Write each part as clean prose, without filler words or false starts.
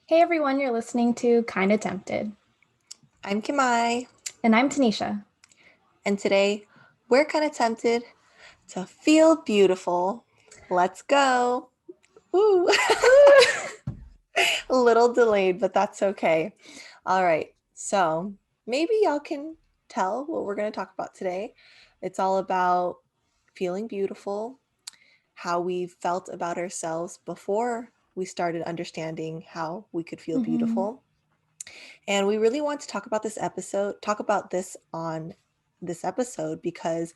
Hey everyone, you're listening to Kinda Tempted. I'm Kimai, And I'm Tanisha. and today we're kind of tempted to feel beautiful. Let's go. Woo! A little delayed, but that's okay. All right, so maybe y'all can tell what we're going to talk about today. It's all about feeling beautiful, how we felt about ourselves before we started understanding how we could feel Mhm. beautiful. And we really want to talk about this on this episode because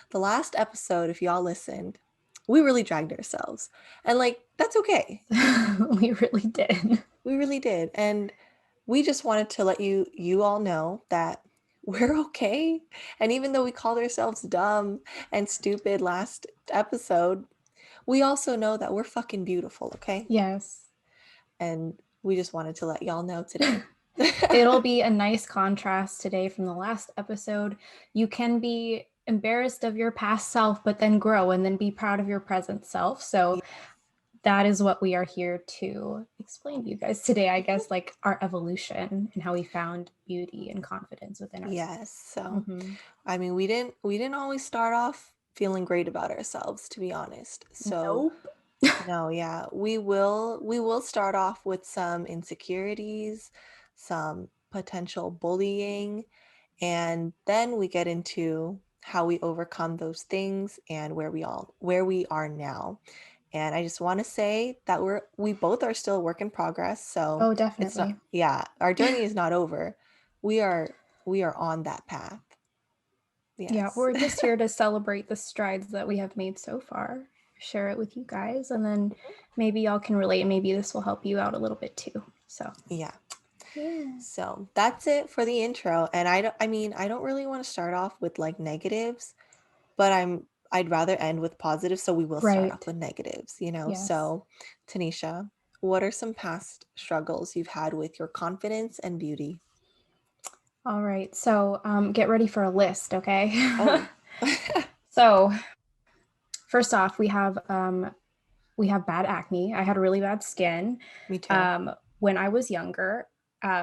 the last episode, if y'all listened, we really dragged ourselves. And like, that's okay. We really did. We really did. And we just wanted to let you all know that we're okay. And even though we called ourselves dumb and stupid last episode, we also know that we're fucking beautiful, okay? Yes. And we just wanted to let y'all know today. It'll be a nice contrast today from the last episode. You can be embarrassed of your past self, but then grow and then be proud of your present self. So that is what we are here to explain to you guys today, I guess, like our evolution and how we found beauty and confidence within ourselves. Yes. So, Mm-hmm. I mean, we didn't always start off feeling great about ourselves, to be honest. So, Nope. no, yeah, we will start off with some insecurities, some potential bullying, and then we get into how we overcome those things and where we are now. And I just want to say that we both are still a work in progress, so Oh, it's not, definitely. yeah, our journey is not over. We are we are on that path. Yeah, Yes. we're just here to celebrate the strides that we have made so far, share it with you guys, and then maybe y'all can relate. Maybe this will help you out a little bit too. So, Yeah. yeah. So that's it for the intro. And I don't really want to start off with like negatives, but I'd rather end with positives. So we will start off Right. with negatives. Yes. So, Tanisha, what are some past struggles you've had with your confidence and beauty? All right. So, get ready for a list, okay? Oh, So, first off, we have bad acne. I had really bad skin me too. when I was younger.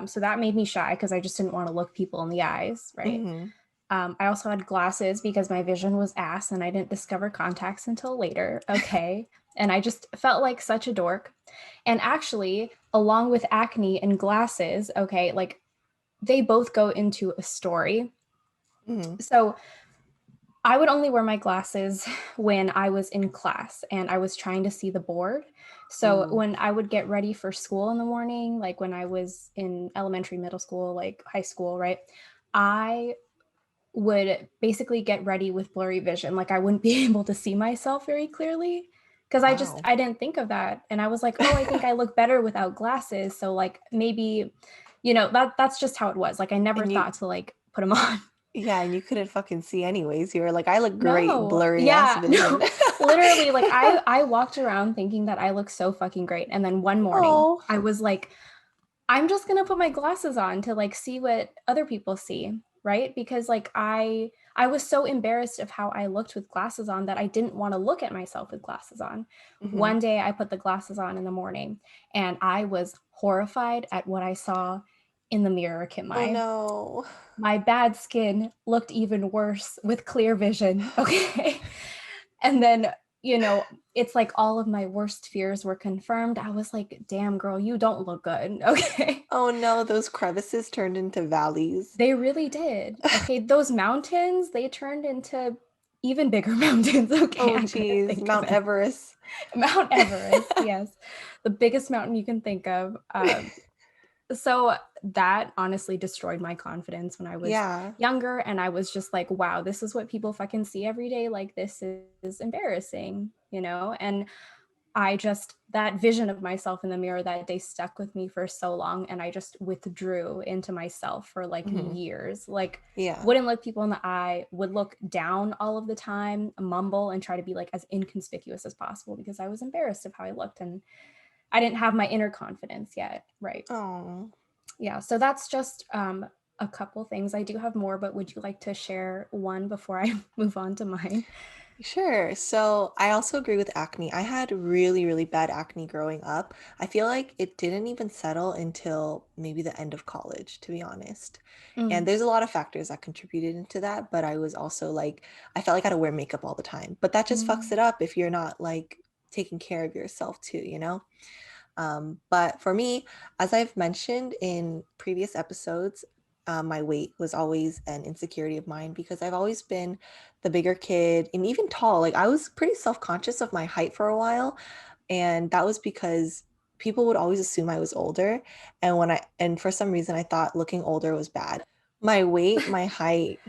So that made me shy because I just didn't want to look people in the eyes, right? Hmm. I also had glasses because my vision was ass and I didn't discover contacts until later. Okay. And I just felt like such a dork. And actually, along with acne and glasses, okay, like they both go into a story. Hmm. So I would only wear my glasses when I was in class and I was trying to see the board. So Ooh. when I would get ready for school in the morning, like when I was in elementary, middle school, like high school, right? I would basically get ready with blurry vision. Like I wouldn't be able to see myself very clearly because Wow. I didn't think of that. And I was like, oh, I think I look better without glasses. So like maybe, that's just how it was. Like I never And you, thought to like put them on. yeah, and you couldn't fucking see anyways. You were like, I look great, No. blurry ass Yeah, vision. no. Literally like I walked around thinking that I looked so fucking great. And then one morning Oh. I was like, I'm just going to put my glasses on to like see what other people see, right? Because like I was so embarrassed of how I looked with glasses on that I didn't want to look at myself with glasses on. Hmm. One day I put the glasses on in the morning and I was horrified at what I saw in the mirror, Oh Kimai. no. My bad skin looked even worse with clear vision. Okay. And then, you know, it's like all of my worst fears were confirmed. I was like, damn, girl, you don't look good. Okay. Oh no, those crevices turned into valleys. They really did. Okay. Those mountains, they turned into even bigger mountains. Okay. Oh I couldn't geez, think of Mount it. Everest. Mount Everest. Yes. The biggest mountain you can think of. So that honestly destroyed my confidence when I was Yeah. younger. And I was just like, wow, this is what people fucking see every day. Like, this is embarrassing, And that vision of myself in the mirror that day stuck with me for so long. And I just withdrew into myself for like Hmm. years. Like, Yeah. wouldn't look people in the eye, would look down all of the time, mumble, and try to be like as inconspicuous as possible because I was embarrassed of how I looked. And I didn't have my inner confidence yet. Right. Oh. Yeah, so that's just a couple things. I do have more, but would you like to share one before I move on to mine? Sure. So I also agree with acne. I had really, really bad acne growing up. I feel like it didn't even settle until maybe the end of college, to be honest. And Mm, there's a lot of factors that contributed into that, but I was also like, I felt like I had to wear makeup all the time. But that just fucks mm, it up if you're not like taking care of yourself too, you know? But for me, as I've mentioned in previous episodes, my weight was always an insecurity of mine because I've always been the bigger kid and even tall. Like I was pretty self conscious of my height for a while. And that was because people would always assume I was older. And for some reason, I thought looking older was bad. My weight, my height,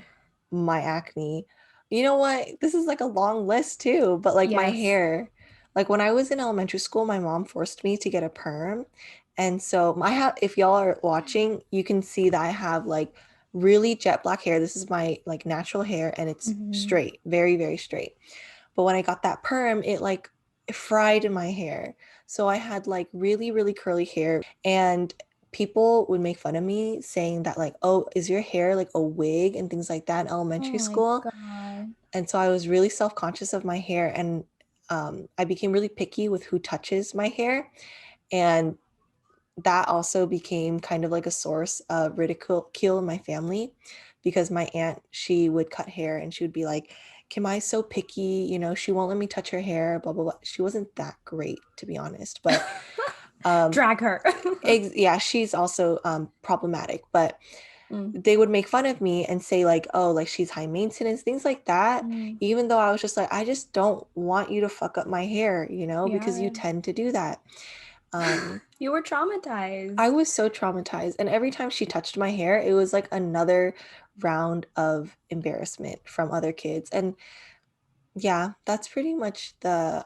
my acne. You know what? This is like a long list too, but like my yes. hair. Like when I was in elementary school, my mom forced me to get a perm. And so I have, if y'all are watching, you can see that I have like really jet black hair. This is my like natural hair and it's Mhm. straight, very, very straight. But when I got that perm, it like fried my hair. So I had like really, really curly hair. And people would make fun of me saying that, like, oh, is your hair like a wig and things like that in Oh elementary my school. God. And so I was really self conscious of my hair. And I became really picky with who touches my hair. And that also became kind of like a source of ridicule in my family because my aunt, she would cut hair and she would be like, Kim-Mai's so picky, you know, she won't let me touch her hair, blah, blah, blah. She wasn't that great, to be honest. But um, Drag her. yeah, she's also problematic. But Mm, they would make fun of me and say, like, oh, like she's high maintenance, things like that. mm. Even though I was just like, I just don't want you to fuck up my hair, you know, because you Yeah. tend to do that. Um, You were I traumatized. was so traumatized. And every time she touched my hair, it was like another round of embarrassment from other kids. And yeah, that's pretty much the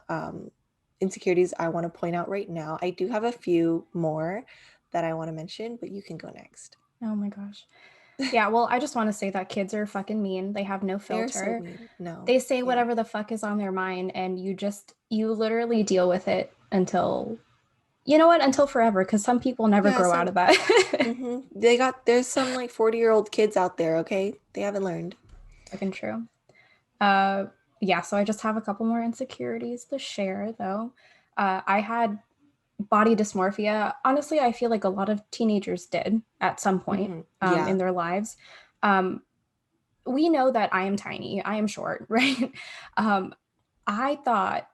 insecurities I want to point out right now. I do have a few more that I want to mention, but you can go next. Oh my gosh. Yeah, well, I just want to say that kids are fucking mean. They have no They're so filter. mean. No. They say Yeah. whatever the fuck is on their mind, and you literally deal with it until, you know what, until forever, because some people never Yeah, grow out some of that. there's some like 40-year-old kids out there, okay? They haven't learned. Fucking true. Uh, yeah, so I just have a couple more insecurities to share, though. I had body dysmorphia. Honestly, I feel like a lot of teenagers did at some point in Yeah. their lives. Um, we know that I am tiny, I am short, right? Um, I thought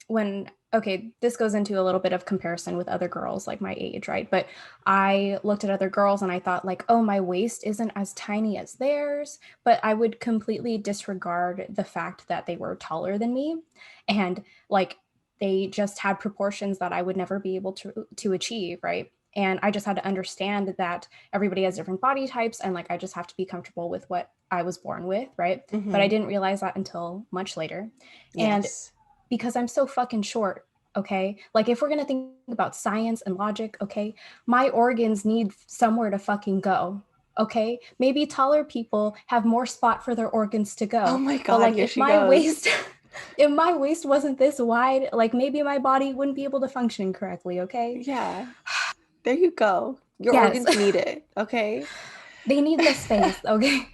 when, okay, this goes into a little bit of comparison with other girls like my age, right? But I looked at other girls and I thought, like, oh, my waist isn't as tiny as theirs. But I would completely disregard the fact that they were taller than me. And like, they just had proportions that I would never be able to achieve, right? And I just had to understand that everybody has different body types and like I just have to be comfortable with what I was born with, right? But I Mm-hmm. didn't realize that until much later. And Yes. because I'm so fucking short, okay? Like if we're going to think about science and logic, okay? My organs need somewhere to fucking go. Okay? Maybe taller people have more spot for their organs to Oh go. my But God, like here if she my goes. waist if my waist wasn't this wide, like maybe my body wouldn't be able to function correctly, okay? Yeah. There you go. Your Yes. organs need it, okay? They need the space, okay?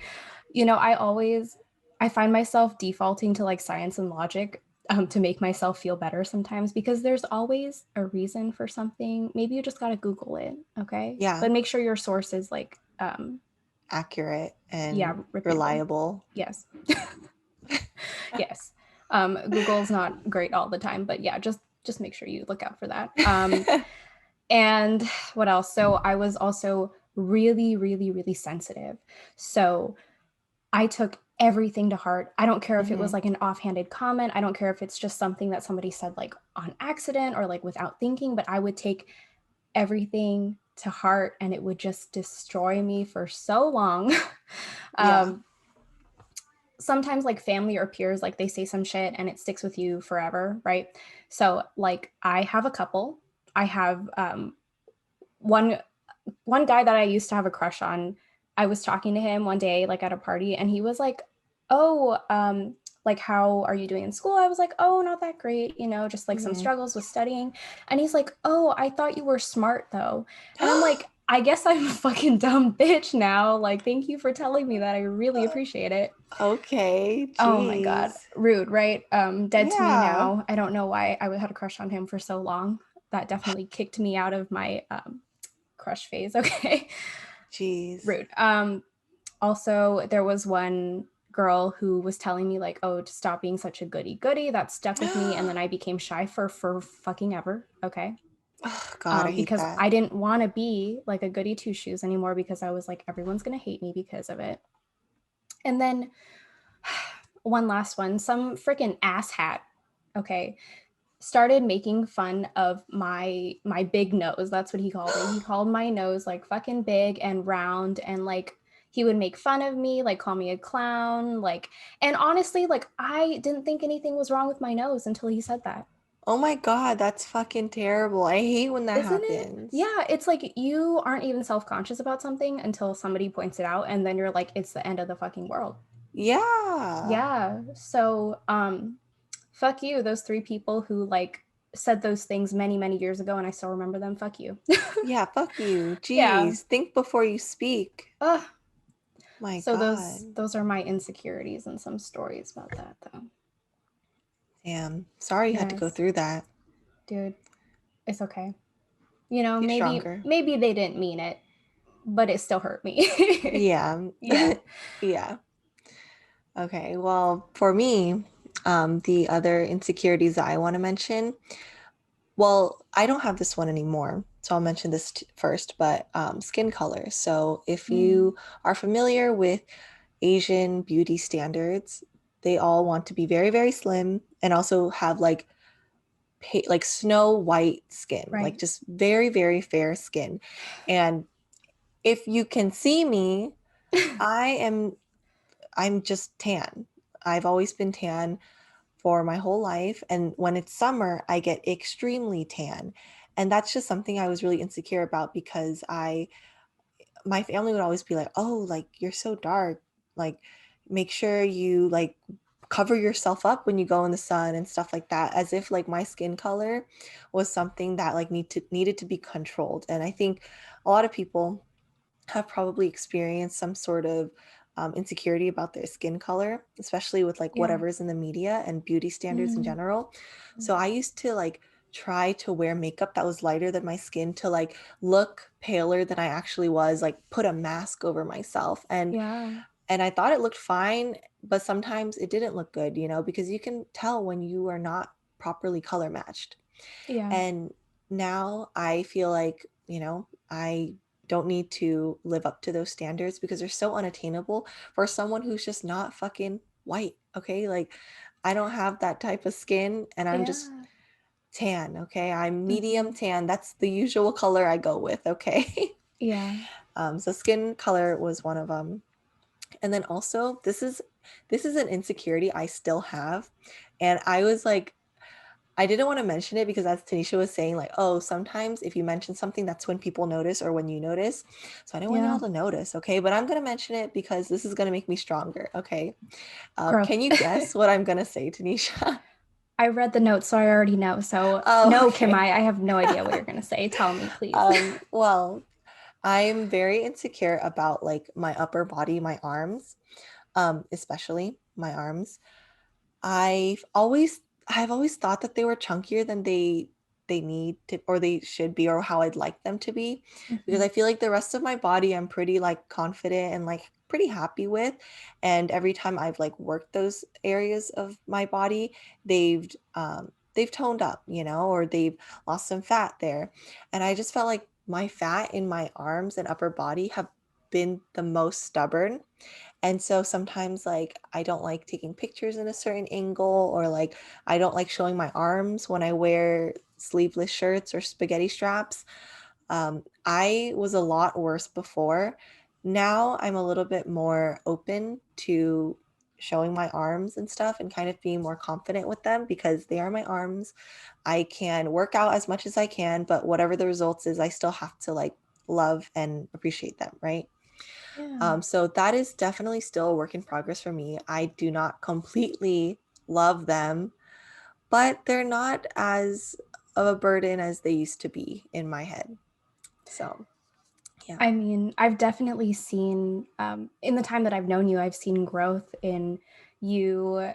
You know, I find myself defaulting to like science and logic to make myself feel better sometimes because there's always a reason for something. Maybe you just got to Google it, okay? Yeah, But make sure your source is like, accurate yeah, and reputable. reliable. Yes. Yes. Google's not great all the time, but yeah, just make sure you look out for that. And what else? So I was also really, really, really sensitive. So I took everything to heart. I don't care if it was Hmm. like an offhanded comment. I don't care if it's just something that somebody said like on accident or like without thinking, but I would take everything to heart and it would just destroy me for so long. Yeah. um, Sometimes like family or peers, like they say some shit and it sticks with you forever, right? So like I have a couple. I have one one guy that I used to have a crush on. I was talking to him one day, like at a party, and he was like, "Oh, like how are you doing in school?" I was like, "Oh, not that great, you know, just like some Hmm. struggles with studying." And he's like, "Oh, I thought you were smart though." And I'm like, I guess I'm a fucking dumb bitch now. Like, thank you for telling me that. I really appreciate it. Okay, Oh my God. jeez. Rude, right? Dead to me Yeah, now. I don't know why I had a crush on him for so long. That definitely kicked me out of my crush phase. Okay. jeez. Rude. Also, there was one girl who was telling me like, oh, to stop being such a goody goody. That stuck with me, and then I became shy for fucking ever. Okay. Oh, God, I hate Because that. I didn't want to be like a goody two shoes anymore because I was like, everyone's gonna hate me because of it. And then one last one, some freaking asshat, okay, started making fun of my big nose. That's what he called it. He called my nose like fucking big and round, and like he would make fun of me, like call me a clown, like, and honestly, like I didn't think anything was wrong with my nose until he said that. Oh my God, that's fucking terrible. I hate when that Isn't it? happens. Yeah, it's like you aren't even self-conscious about something until somebody points it out, and then you're like, it's the end of the fucking world. Yeah. Yeah. So, fuck you, those three people who like said those things many, many years ago, and I still remember them. Fuck you. Yeah, fuck you. Yeah. Jeez, think before you speak. Ugh. My So God. those are my insecurities and some stories about that though. Damn. Sorry you had to go Yes, through that. dude, it's okay. You know, Get maybe stronger. maybe they didn't mean it, but it still hurt me. Yeah. Yeah. Yeah. Okay. Well, for me, the other insecurities that I want to mention, well, I don't have this one anymore. So I'll mention this first, but skin color. So if Mm, you are familiar with Asian beauty standards, they all want to be very, very slim and also have like snow white skin, like right. just very, very fair skin. And if you can see me, I am I'm just tan. I've always been tan for my whole life. And when it's summer, I get extremely tan. And that's just something I was really insecure about because my family would always be like, "Oh, like you're so dark. Like make sure you like cover yourself up when you go in the sun and stuff like that," as if like my skin color was something that like needed to be controlled. And I think a lot of people have probably experienced some sort of insecurity about their skin color, especially with like Yeah. whatever's in the media and beauty standards in Mm, general. So I used to like try to wear makeup that was lighter than my skin to like look paler than I actually was, like put a mask over myself. yeah. And I thought it looked fine, but sometimes it didn't look good, because you can tell when you are not properly color matched. Yeah. And now I feel like, I don't need to live up to those standards because they're so unattainable for someone who's just not fucking white. Okay. Like, I don't have that type of skin and I'm just Yeah. tan. Okay. I'm medium Hmm. tan. That's the usual color I go with. Okay. Yeah. So skin color was one of them. And then also this is an insecurity I still have. And I was like, I didn't want to mention it because as Tanisha was saying, like, oh, sometimes if you mention something, that's when people notice or when you notice. So I didn't want Yeah. y'all to notice, okay? But I'm gonna mention it because this is gonna make me stronger, okay? Growth. Can you guess what I'm gonna say, Tanisha? I read the notes, so I already know. So, Oh, no, Kim, okay. I have no idea what you're going to say. Tell me, please. Well, I'm very insecure about like my upper body, my arms, especially my arms. I've always I've always thought that they were chunkier than they need to or they should be or how I'd like them to be because Mhm. I feel like the rest of my body I'm pretty like confident and like pretty happy with, and every time I've like worked those areas of my body they've toned up, or they've lost some fat there, and I just felt like my fat in my arms and upper body have been the most stubborn, and so sometimes like I don't like taking pictures in a certain angle or like I don't like showing my arms when I wear sleeveless shirts or spaghetti straps. I was a lot worse before. Now I'm a little bit more open to showing my arms and stuff and kind of being more confident with them because they are my arms. I can work out as much as I can, but whatever the results is, I still have to like love and appreciate them, right? Yeah. So that is definitely still a work in progress for me. I do not completely love them, but they're not as of a burden as they used to be in my head. So Yeah. I mean, I've definitely seen, in the time that I've known you, I've seen growth in you,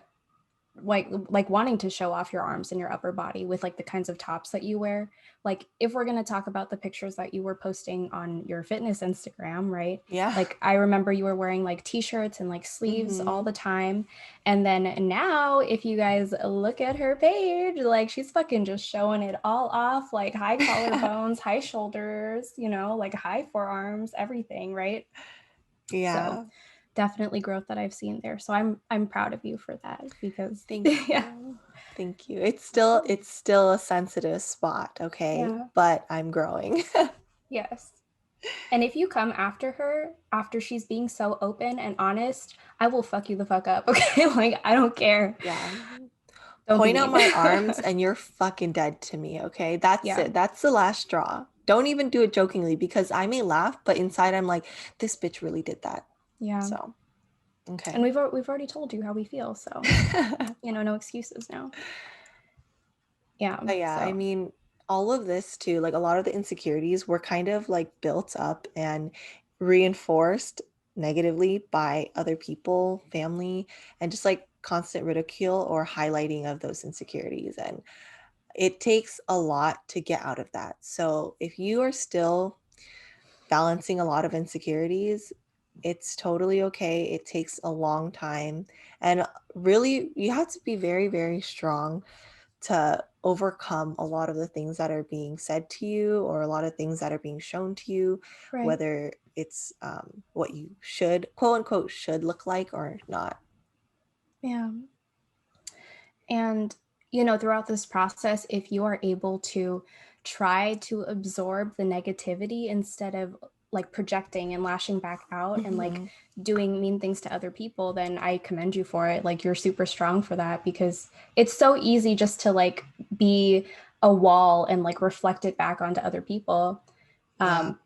like wanting to show off your arms and your upper body with like the kinds of tops that you wear. Like if we're going to talk about the pictures that you were posting on your fitness Instagram, right? Yeah. Like I remember you were wearing like t-shirts and like sleeves all the time. And then now if you guys look at her page, like she's fucking just showing it all off, like high collarbones, high shoulders, you know, like high forearms, everything, right? So Yeah. definitely growth that I've seen there. So I'm proud of you for that because Thank yeah, you. Thank you. It's of still course. it's still a sensitive spot, okay? Yeah. But I'm growing. Yes. And if you come after her, after she's being so open and honest, I will fuck you the fuck up. Okay. Like, I don't care. Yeah. Don't be Point out mean. my arms and you're fucking dead to me, okay? That's Yeah. it. That's the last straw. Don't even do it jokingly because I may laugh, but inside I'm like, this bitch really did that. Yeah. So, And okay. we've already told you how we feel. So, you know, no excuses now. Yeah. But yeah, I So, mean, all of this too, like a lot of the insecurities were kind of like built up and reinforced negatively by other people, family, and just like constant ridicule or highlighting of those insecurities. And it takes a lot to get out of that. So if you are still balancing a lot of insecurities, it's totally okay. It takes a long time. And really, you have to be very, very strong to overcome a lot of the things that are being said to you or a lot of things that are being shown to you, right. whether it's what you should, quote unquote, should look like or not. Yeah. And, you know, throughout this process, if you are able to try to absorb the negativity instead of like projecting and lashing back out and like Hmm. doing mean things to other people, then I commend you for it. Like you're super strong for that because it's so easy just to like be a wall and like reflect it back onto other people. Yeah. Um,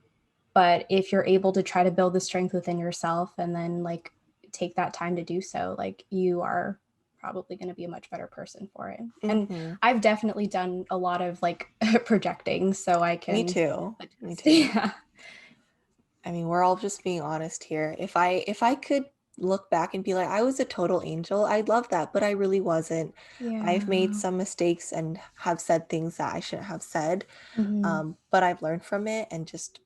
but if you're able to try to build the strength within yourself and then like take that time to do so, like you are probably going to be a much better person for it. And Hmm. I've definitely done a lot of like projecting, so I Me can too. Me attest. too. Yeah. I mean, we're all just being honest here. If I could look back and be like, I was a total angel, I'd love that, but I really wasn't. I've made Yeah. some mistakes and have said things that I shouldn't have said. Mm-hmm. But I've learned from it and just,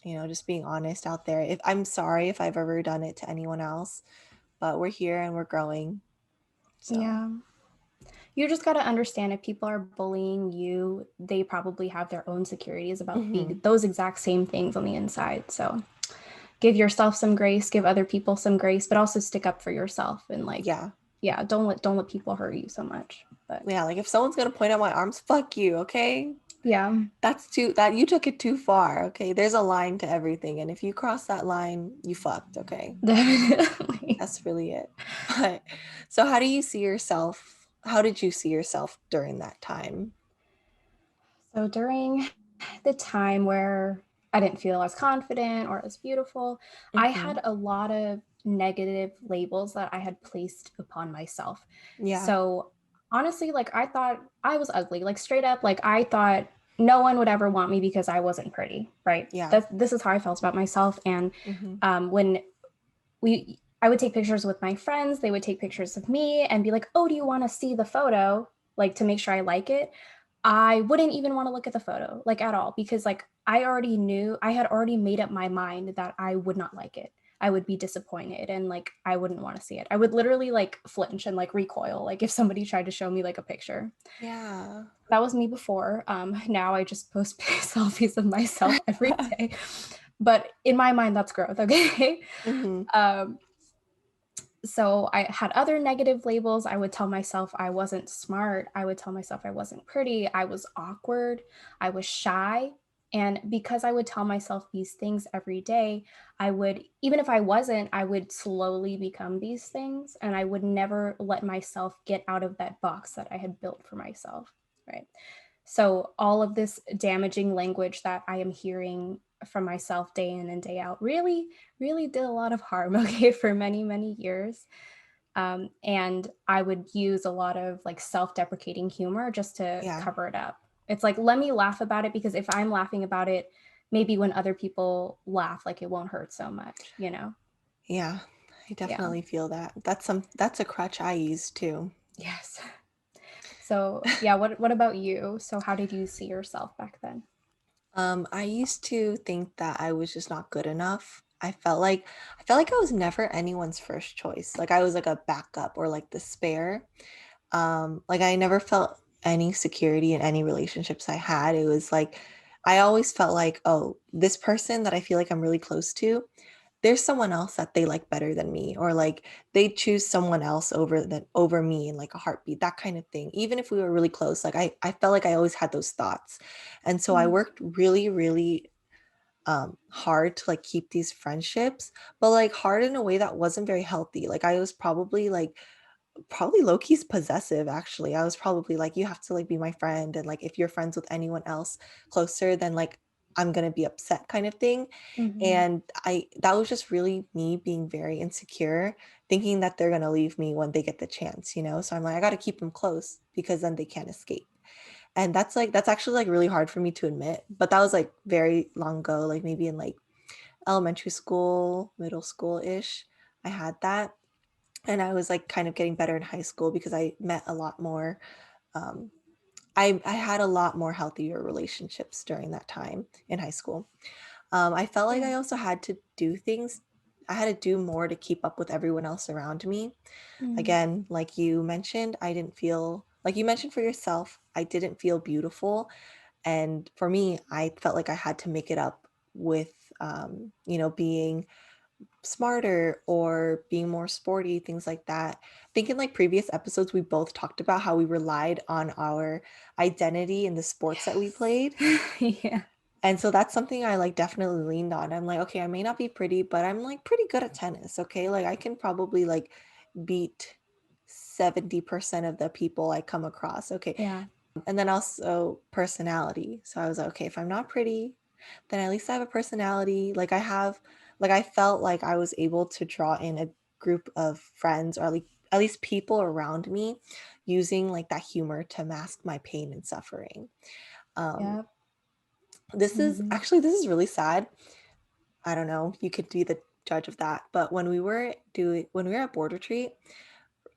just being honest out there. If I'm sorry if I've ever done it to anyone else, but we're here and we're growing. So, Yeah. You just got to understand if people are bullying you, they probably have their own securities about mhm. those exact same things on the inside. So give yourself some grace, give other people some grace, but also stick up for yourself and like, Yeah. yeah, don't let people hurt you so much. But Yeah, like if someone's gonna point out my arms, fuck you, okay? yeah, That you took it too far, okay? There's a line to everything, and if you cross that line, you fucked, okay? definitely. That's really it. But so how do you see yourself? How did you see yourself during that time? So during the time where I didn't feel as confident or as beautiful, I Hmm. had a lot of negative labels that I had placed upon myself. Yeah. So honestly, like I thought I was ugly, like straight up, like I thought no one would ever want me because I wasn't pretty, right? Yeah. This is how I felt about myself. And Hmm. when I would take pictures with my friends, they would take pictures of me and be like, "Oh, do you want to see the photo?" Like to make sure I like it. I wouldn't even want to look at the photo like at all because like I already knew I had already made up my mind that I would not like it. I would be disappointed and like I wouldn't want to see it. I would literally like flinch and like recoil like if somebody tried to show me like a picture. Yeah. That was me before. Now I just post selfies of myself every day. But in my mind, that's growth. Okay. Hmm. um, so I had other negative labels. I would tell myself I wasn't smart. I would tell myself I wasn't pretty. I was awkward. I was shy. And because I would tell myself these things every day, I would, even if I wasn't, I would slowly become these things. And I would never let myself get out of that box that I had built for myself. Right. So all of this damaging language that I am hearing from myself day in and day out really did a lot of harm, okay, for many, many years. And I would use a lot of like self deprecating humor just to Yeah. cover it up. It's like, let me laugh about it because if I'm laughing about it, maybe when other people laugh, like it won't hurt so much, you know? Yeah, I Yeah. definitely feel that. That's a crutch I use too. Yes. So yeah, what about you? So how did you see yourself back then? I used to think that I was just not good enough. I felt like I was never anyone's first choice. Like I was like a backup or like the spare. Like I never felt any security in any relationships I had. It was like I always felt like, oh, this person that I feel like I'm really close to, there's someone else that they like better than me, or like they choose someone else over me in like a heartbeat, that kind of thing. Even if we were really close, like I felt like I always had those thoughts. And so I Mm, worked really, really hard to like keep these friendships, but like hard in a way that wasn't very healthy. Like I was probably low-key's possessive. Actually, I was probably like, you have to like be my friend, and like if you're friends with anyone else closer, then like I'm gonna be upset, kind of thing. mhm. And I that was just really me being very insecure, thinking that they're gonna leave me when they get the chance, so I'm like, I got to keep them close because then they can't escape. And that's actually like really hard for me to admit, but that was like very long ago, like maybe in like elementary school, middle school ish. I had that, and I was like kind of getting better in high school because I met a lot more. Um, I had a lot more healthier relationships during that time in high school. I felt like Yeah. I also had to do things. I had to do more to keep up with everyone else around me. Mm, Again, like you mentioned, I didn't feel like you mentioned for yourself, I didn't feel beautiful. And for me, I felt like I had to make it up with, being smarter or being more sporty, things like that. I think in like previous episodes, we both talked about how we relied on our identity in the sports that we yes. played. Yeah. And so that's something I like definitely leaned on. I'm like, okay, I may not be pretty, but I'm like pretty good at tennis. Okay. Like I can probably like beat 70% of the people I come across. Okay. Yeah. And then also personality. So I was like, okay, if I'm not pretty, then at least I have a personality. Like I felt like I was able to draw in a group of friends, or like at least people around me, using like that humor to mask my pain and suffering. Um, Yeah. this is Mhm. actually, this is really sad. I don't know. You could be the judge of that. But when we were at board retreat,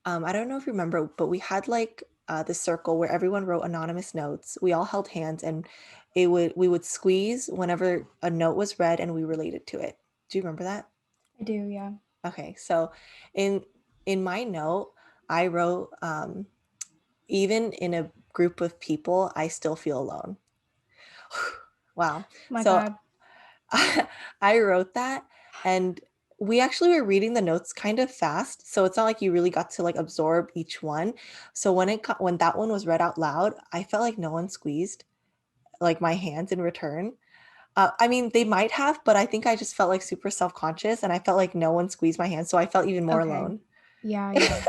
I don't know if you remember, but we had like this circle where everyone wrote anonymous notes. We all held hands, and we would squeeze whenever a note was read, and we related to it. Do you remember that? I do, yeah. Okay, so in in my note, I wrote, even in a group of people, I still feel alone. Wow. My So God. I wrote that, and we actually were reading the notes kind of fast, so it's not like you really got to like absorb each one. So when that one was read out loud, I felt like no one squeezed like my hands in return. I mean, they might have, but I think I just felt like super self-conscious, and I felt like no one squeezed my hand, so I felt even more Okay. alone. Yeah, yeah.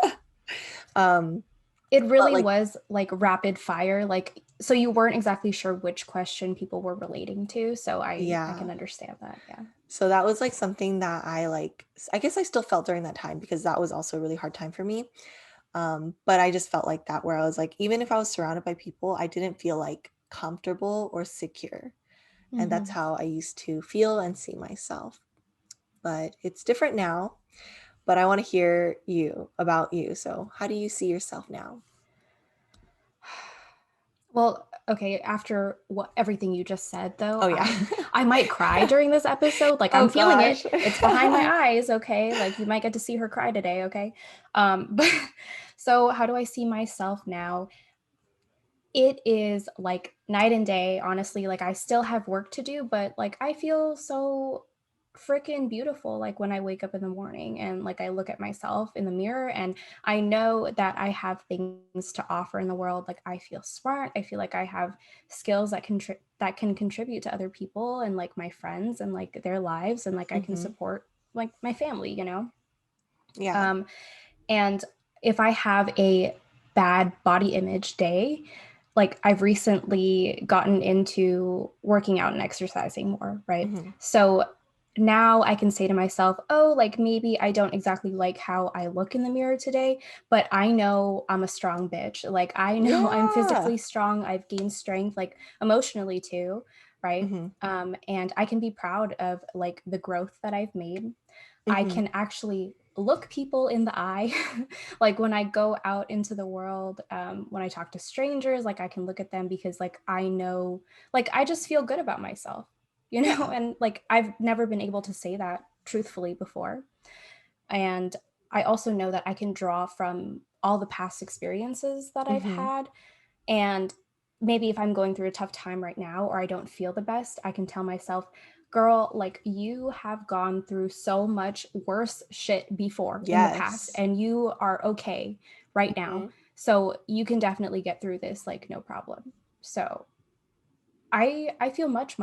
um, It but really like, was like rapid fire. Like, so you weren't exactly sure which question people were relating to. So I yeah. can understand that. Yeah. So that was like something that I guess I still felt during that time, because that was also a really hard time for me. But I just felt like that, where I was like, even if I was surrounded by people, I didn't feel like comfortable or secure. And that's Hmm. how I used to feel and see myself. But it's different now. But I want to hear about you. So how do you see yourself now? Well, okay, after what everything you just said though, Oh yeah. I might cry during this episode. Like I'm Oh feeling it. gosh. It's behind my eyes, okay? Like you might get to see her cry today, okay? But so how do I see myself now? It is like night and day, honestly. Like I still have work to do, but like I feel so freaking beautiful like when I wake up in the morning and like I look at myself in the mirror and I know that I have things to offer in the world. Like I feel smart. I feel like I have skills that can contribute to other people and like my friends and like their lives and like I can Hmm. support like my family, you know? Yeah. Um and if I have a bad body image day, like I've recently gotten into working out and exercising more, right? Hmm. So now I can say to myself, oh, like maybe I don't exactly like how I look in the mirror today, but I know I'm a strong bitch. Like I know I'm Yeah. physically strong. I've gained strength, like emotionally too, right? Mm-hmm. And I can be proud of like the growth that I've made. I Mm-hmm. can actually look people in the eye. Like when I go out into the world, when I talk to strangers, like I can look at them because like I know, like I just feel good about myself, you know? Yeah. And like I've never been able to say that truthfully before. And I also know that I can draw from all the past experiences that I've Mm-hmm. had. And maybe if I'm going through a tough time right now or I don't feel the best, I can tell myself, girl, like you have gone through so much worse shit before in the past Yes. and you are okay right Mm-hmm. now. So you can definitely get through this, like no problem. So I feel much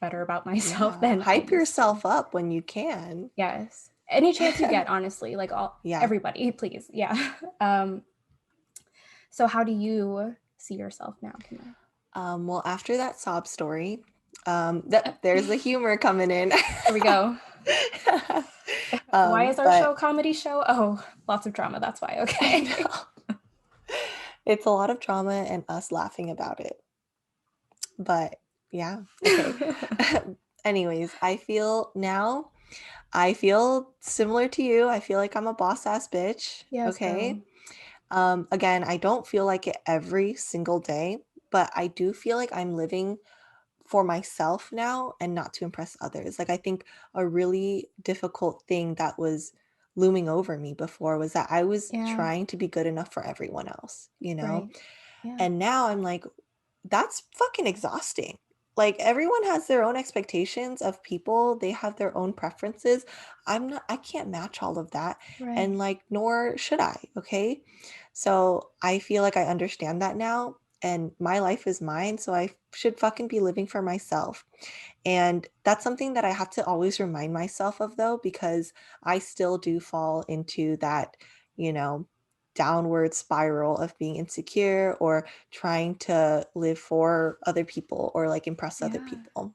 better about myself Yeah. than I Hype used to. yourself up when you can. Yes. Any chance you And get, honestly, like all yeah. everybody, please. Yeah. um, so how do you see yourself now, Kimai? Well, after that sob story, there's the humor coming in. Here we go. Why is our show But a comedy show? Oh, lots of drama. That's why. I Okay. know it's a lot of drama and us laughing about it. But yeah, okay. Anyways, I feel similar to you. I feel like I'm a boss ass bitch. Yes, Okay. girl. Again, I don't feel like it every single day, but I do feel like I'm living for myself now and not to impress others. Like I think a really difficult thing that was looming over me before was that I was Yeah. trying to be good enough for everyone else, you know? Right. Yeah. And now I'm like, that's fucking exhausting. Like everyone has their own expectations of people, they have their own preferences. I can't match all of that. Right. And like, nor should I. Okay. So I feel like I understand that now. And my life is mine. So I should fucking be living for myself. And that's something that I have to always remind myself of, though, because I still do fall into that, you know, downward spiral of being insecure or trying to live for other people or like impress other Yeah. people.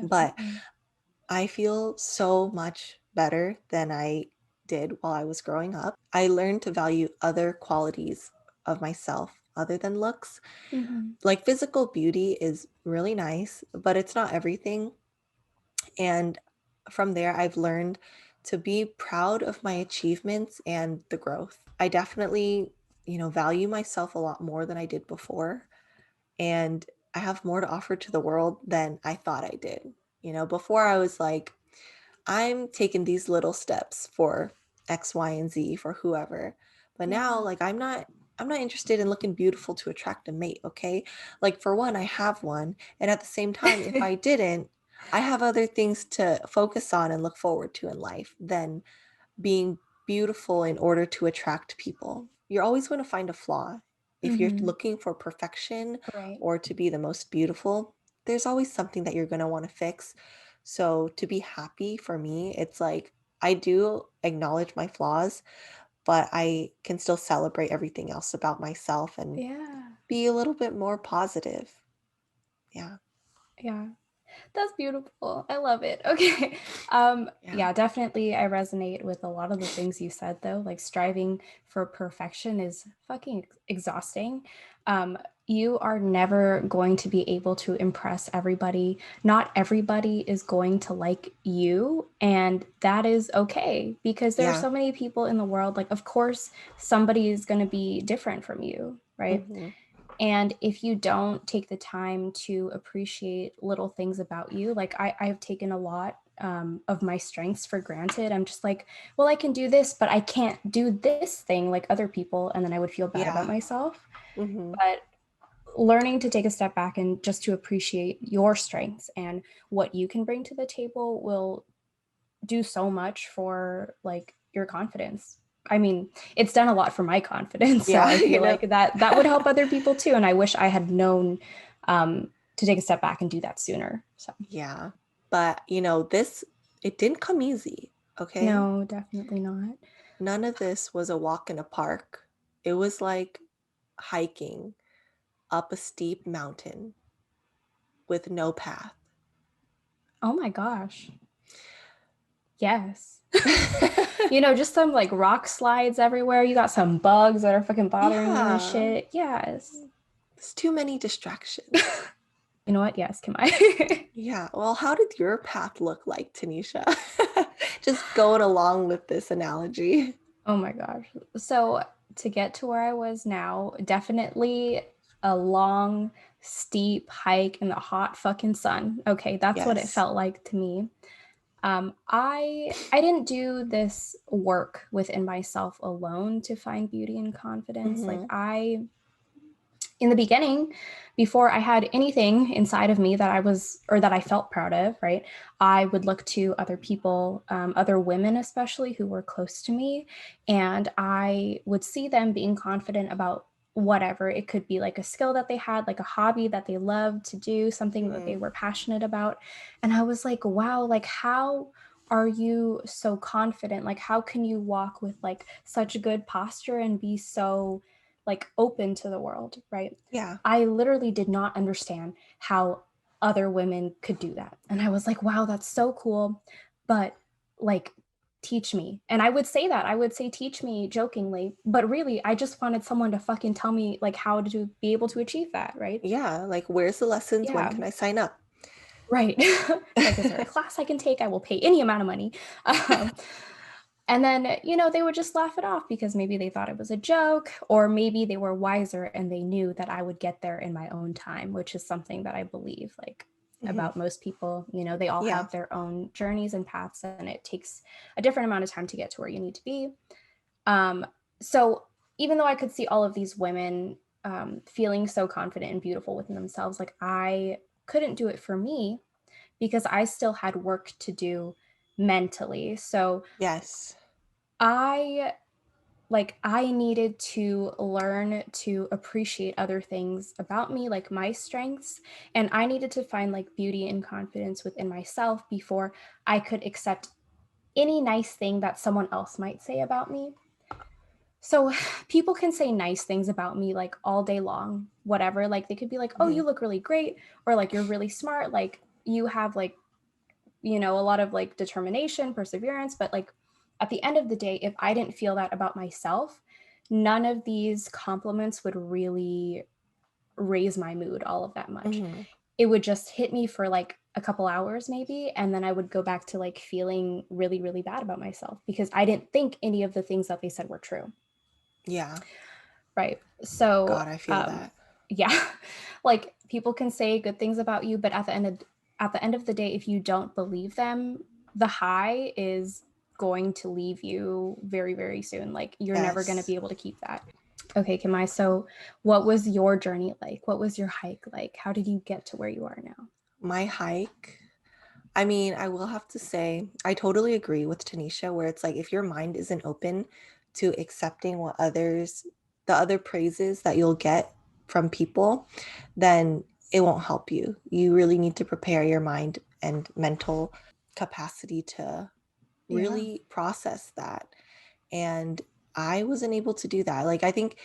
But Definitely. I feel so much better than I did while I was growing up. I learned to value other qualities of myself other than looks. Mm-hmm. Like physical beauty is really nice, but it's not everything. And from there, I've learned to be proud of my achievements and the growth. I definitely, value myself a lot more than I did before. And I have more to offer to the world than I thought I did. Before I was like, I'm taking these little steps for X, Y, and Z for whoever. But now, Yeah. like, I'm not interested in looking beautiful to attract a mate, okay? Like, for one, I have one. And at the same time, if I didn't, I have other things to focus on and look forward to in life than being beautiful in order to attract people. You're always going to find a flaw. If you're Mm-hmm. looking for perfection Right. or to be the most beautiful, there's always something that you're going to want to fix. So, to be happy for me, it's like I do acknowledge my flaws, but I can still celebrate everything else about myself and Yeah. be a little bit more positive. Yeah. Yeah. That's beautiful. I love it. Okay. Yeah. Yeah, definitely I resonate with a lot of the things you said though. Like striving for perfection is fucking exhausting. You are never going to be able to impress everybody. Not everybody is going to like you, and that is okay because there are Yeah. so many people in the world. Like, of course, somebody is going to be different from you, right? Hmm. And if you don't take the time to appreciate little things about you, like I've taken a lot of my strengths for granted. I'm just like, well, I can do this, but I can't do this thing like other people. And then I would feel bad about Yeah. myself. Hmm. But learning to take a step back and just to appreciate your strengths and what you can bring to the table will do so much for like your confidence. I mean, it's done a lot for my confidence, so Yeah. I feel like that would help other people too. And I wish I had known to take a step back and do that sooner. So Yeah. But, it didn't come easy, okay? no, definitely not. None of this was a walk in a park. It was like hiking up a steep mountain with no path. Oh my gosh, yes. Just some like rock slides everywhere. You got some bugs that are fucking bothering you and Yeah. shit. Yes. There's too many distractions. You know what? Yes, can I? Yeah. Well, how did your path look like, Tanisha? Just going along with this analogy. Oh my gosh. So to get to where I was now, definitely a long, steep hike in the hot fucking sun. Okay, that's what it Yes. felt like to me. I didn't do this work within myself alone to find beauty and confidence. Like Mm-hmm. I in the beginning, before I had anything inside of me that I was or that I felt proud of, right? I would look to other people, other women especially who were close to me, and I would see them being confident about whatever. It could be like a skill that they had, like a hobby that they loved to do, something that they Mm-hmm. were passionate about. And I was like, wow, like how are you so confident? Like how can you walk with like such good posture and be so like open to the world, right? Yeah. I literally did not understand how other women could do that. And I was like, wow, that's so cool. But like, teach me. And I would say that. I would say, teach me jokingly. But really, I just wanted someone to fucking tell me like how to be able to achieve that, right? Yeah. Like, where's the lessons? When Yeah. can I sign up? Right. Like, is there a class I can take? I will pay any amount of money. Um, and then, they would just laugh it off because maybe they thought it was a joke, or maybe they were wiser and they knew that I would get there in my own time, which is something that I believe like Hmm. about most people. They all Yeah. have their own journeys and paths, and it takes a different amount of time to get to where you need to be. Um, so even though I could see all of these women feeling so confident and beautiful within themselves, like I couldn't do it for me because I still had work to do mentally. So Yes. I I needed to learn to appreciate other things about me, like my strengths, and I needed to find like beauty and confidence within myself before I could accept any nice thing that someone else might say about me. So people can say nice things about me like all day long, whatever. Like they could be like, "Oh, Hmm. you look really great," or like you're really smart, like you have like a lot of like determination, perseverance. But like at the end of the day, if I didn't feel that about myself, none of these compliments would really raise my mood all of that much. Hmm. It would just hit me for like a couple hours maybe. And then I would go back to like feeling really, really bad about myself because I didn't think any of the things that they said were true. Yeah. Right. So, God, I feel that. yeah, like people can say good things about you, but at the end of the day, if you don't believe them, the high is going to leave you very, very soon. Like you're never going to Yes. be able to keep that. Okay, Kimai. So, what was your journey like? What was your hike like? How did you get to where you are now? My hike, I mean, I will have to say, I totally agree with Tanisha, where it's like if your mind isn't open to accepting the other praises that you'll get from people, then it won't help you. You really need to prepare your mind and mental capacity to Yeah. really process that. And I wasn't able to do that. Like, I think,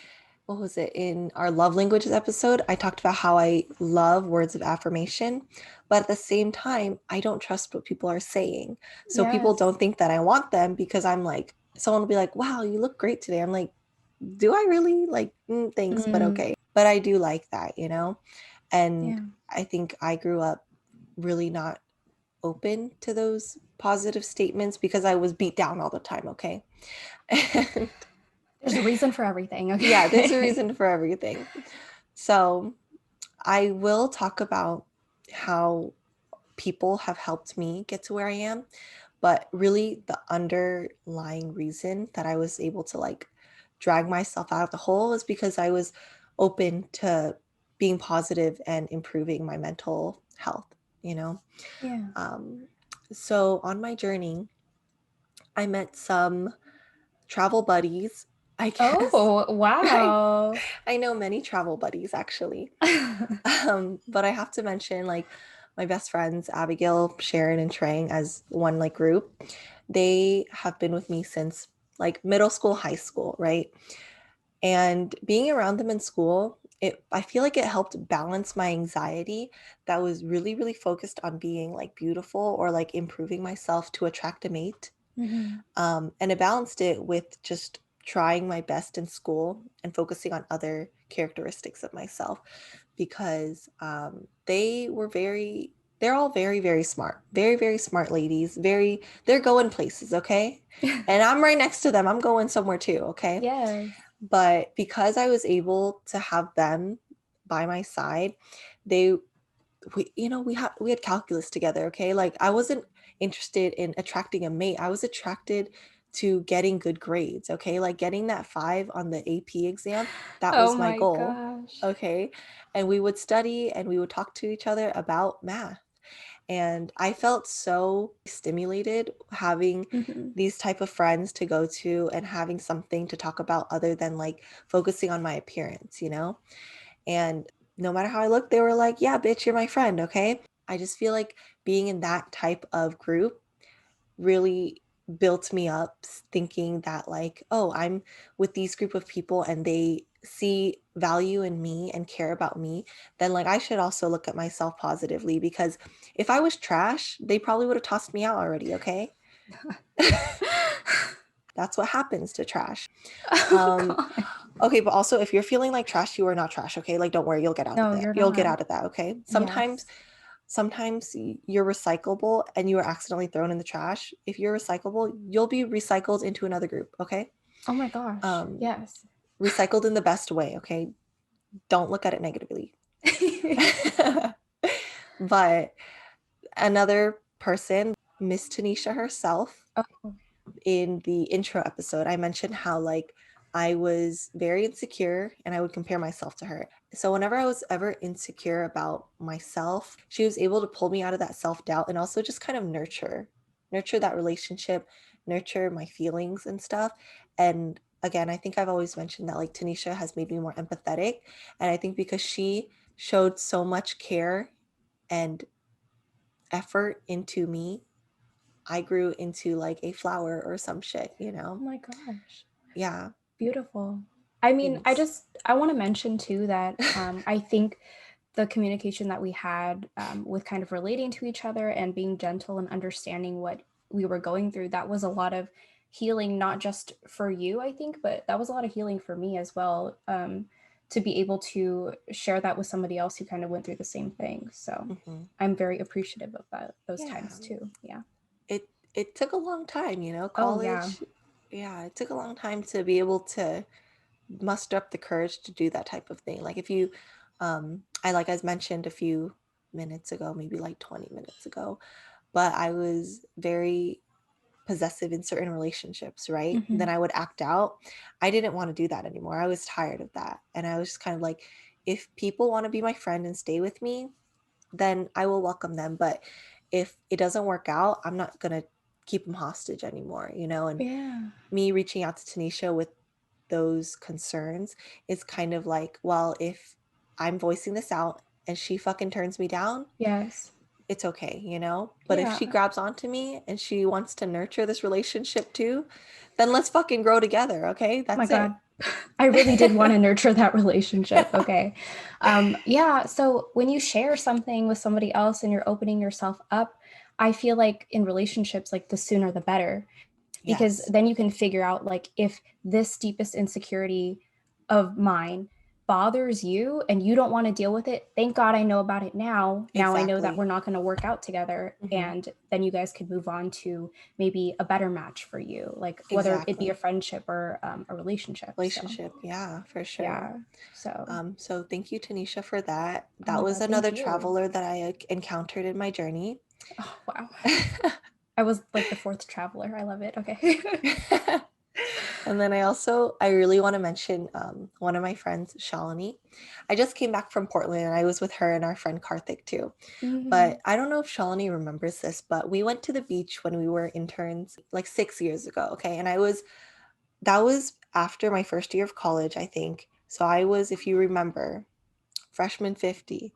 what was it, in our love languages episode, I talked about how I love words of affirmation, but at the same time, I don't trust what people are saying. So people Yes. don't think that I want them because I'm like, someone will be like, wow, you look great today. I'm like, do I really? Like, thanks, but Mm, okay. But I do like that, you know? And yeah. I think I grew up really not open to those positive statements because I was beat down all the time, okay? And There's a reason for everything. yeah, there's a Okay. reason for everything. So I will talk about how people have helped me get to where I am, but really the underlying reason that I was able to like drag myself out of the hole is because I was open to being positive and improving my mental health, you know? Yeah. Um, so on my journey, I met some travel buddies, I guess. Oh, I, wow. I know many travel buddies actually. But I have to mention like my best friends, Abigail, Sharon, and Trang as one like group. They have been with me since like middle school, high school, right? And being around them in school, I feel like it helped balance my anxiety that was really, really focused on being like beautiful or like improving myself to attract a mate. Mhm. And it balanced it with just trying my best in school and focusing on other characteristics of myself. because they're all very, very smart, very, very smart ladies. They're going places, okay? And I'm right next to them. I'm going somewhere too, okay? Yes. But because I was able to have them by my side, they we had calculus together, okay? Like, I wasn't interested in attracting a mate. I was attracted to getting good grades, okay? Like, getting that 5 on the AP exam, that Oh was my my goal, gosh. okay? And we would study and we would talk to each other about math. And I felt so stimulated having Mhm. these type of friends to go to and having something to talk about other than like focusing on my appearance, you know? And no matter how I look, they were like, yeah, bitch, you're my friend, okay? I just feel like being in that type of group really built me up thinking that, like, oh, I'm with these group of people and they see value in me and care about me, then like I should also look at myself positively, because if I was trash, they probably would have tossed me out already, okay? That's what happens to trash. Oh Um god. okay, but also if you're feeling like trash, you are not trash, okay? Like, don't worry, you'll get out of No, that. you're You'll get not. out of that, okay? Sometimes Yes. you're recyclable and you were accidentally thrown in the trash. If you're recyclable, you'll be recycled into another group, okay? Oh my gosh. Um, Yes. recycled in the best way, okay? Don't look at it negatively. But another person, Miss Tanisha herself, Oh, in the intro episode, I mentioned how like I was very insecure and I would compare myself to her. So whenever I was ever insecure about myself, she was able to pull me out of that self-doubt and also just kind of nurture that relationship, nurture my feelings and stuff. And again, I think I've always mentioned that like Tanisha has made me more empathetic, and I think because she showed so much care and effort into me, I grew into like a flower or some shit, you oh know? my gosh. Yeah, Beautiful. I mean, thanks. I want to mention too that I think the communication that we had with kind of relating to each other and being gentle and understanding what we were going through, that was a lot of healing, not just for you, I think, but that was a lot of healing for me as well, to be able to share that with somebody else who kind of went through the same thing. So Mhm. I'm very appreciative of those Yeah, times too. Yeah. it took a long time, Oh, yeah. college. Yeah, it took a long time to be able to muster up the courage to do that type of thing. Like if you, I like as mentioned a few minutes ago, maybe like 20 minutes ago, but I was very possessive in certain relationships, right? Then Hmm. I would act out. I didn't want to do that anymore. I was tired of that. And I was just kind of like, if people want to be my friend and stay with me, then I will welcome them. But if it doesn't work out, I'm not going to keep them hostage anymore, you know? And Yeah. me reaching out to Tanisha with those concerns is kind of like, well, if I'm voicing this out and she fucking turns me down, Yes. it's okay, you know? But if Yeah. she grabs onto me and she wants to nurture this relationship too, then let's fucking grow together, okay? My That's God, it. I really did want to nurture that relationship. Okay. Yeah. So when you share something with somebody else and you're opening yourself up, I feel like in relationships, like the sooner the better, because Yes, then you can figure out like if this deepest insecurity of mine bothers you and you don't want to deal with it, thank God I know about it now. Now I know that we're exactly. not going to work out together, Hmm. and then you guys could move on to maybe a better match for you, like whether it be a Exactly. friendship or a relationship. So Relationship, yeah, for sure. yeah. So So thank you, Tanisha, for that. oh That my was God, thank another you. traveler that I encountered in my journey. Oh wow. I was like the fourth traveler. I love it. Okay. And then I really want to mention one of my friends, Shalini. I just came back from Portland and I was with her and our friend Karthik too. Hmm. But I don't know if Shalini remembers this, but we went to the beach when we were interns like 6 years ago. Okay. And that was after my first year of college, I think. So I was, if you remember, freshman 50.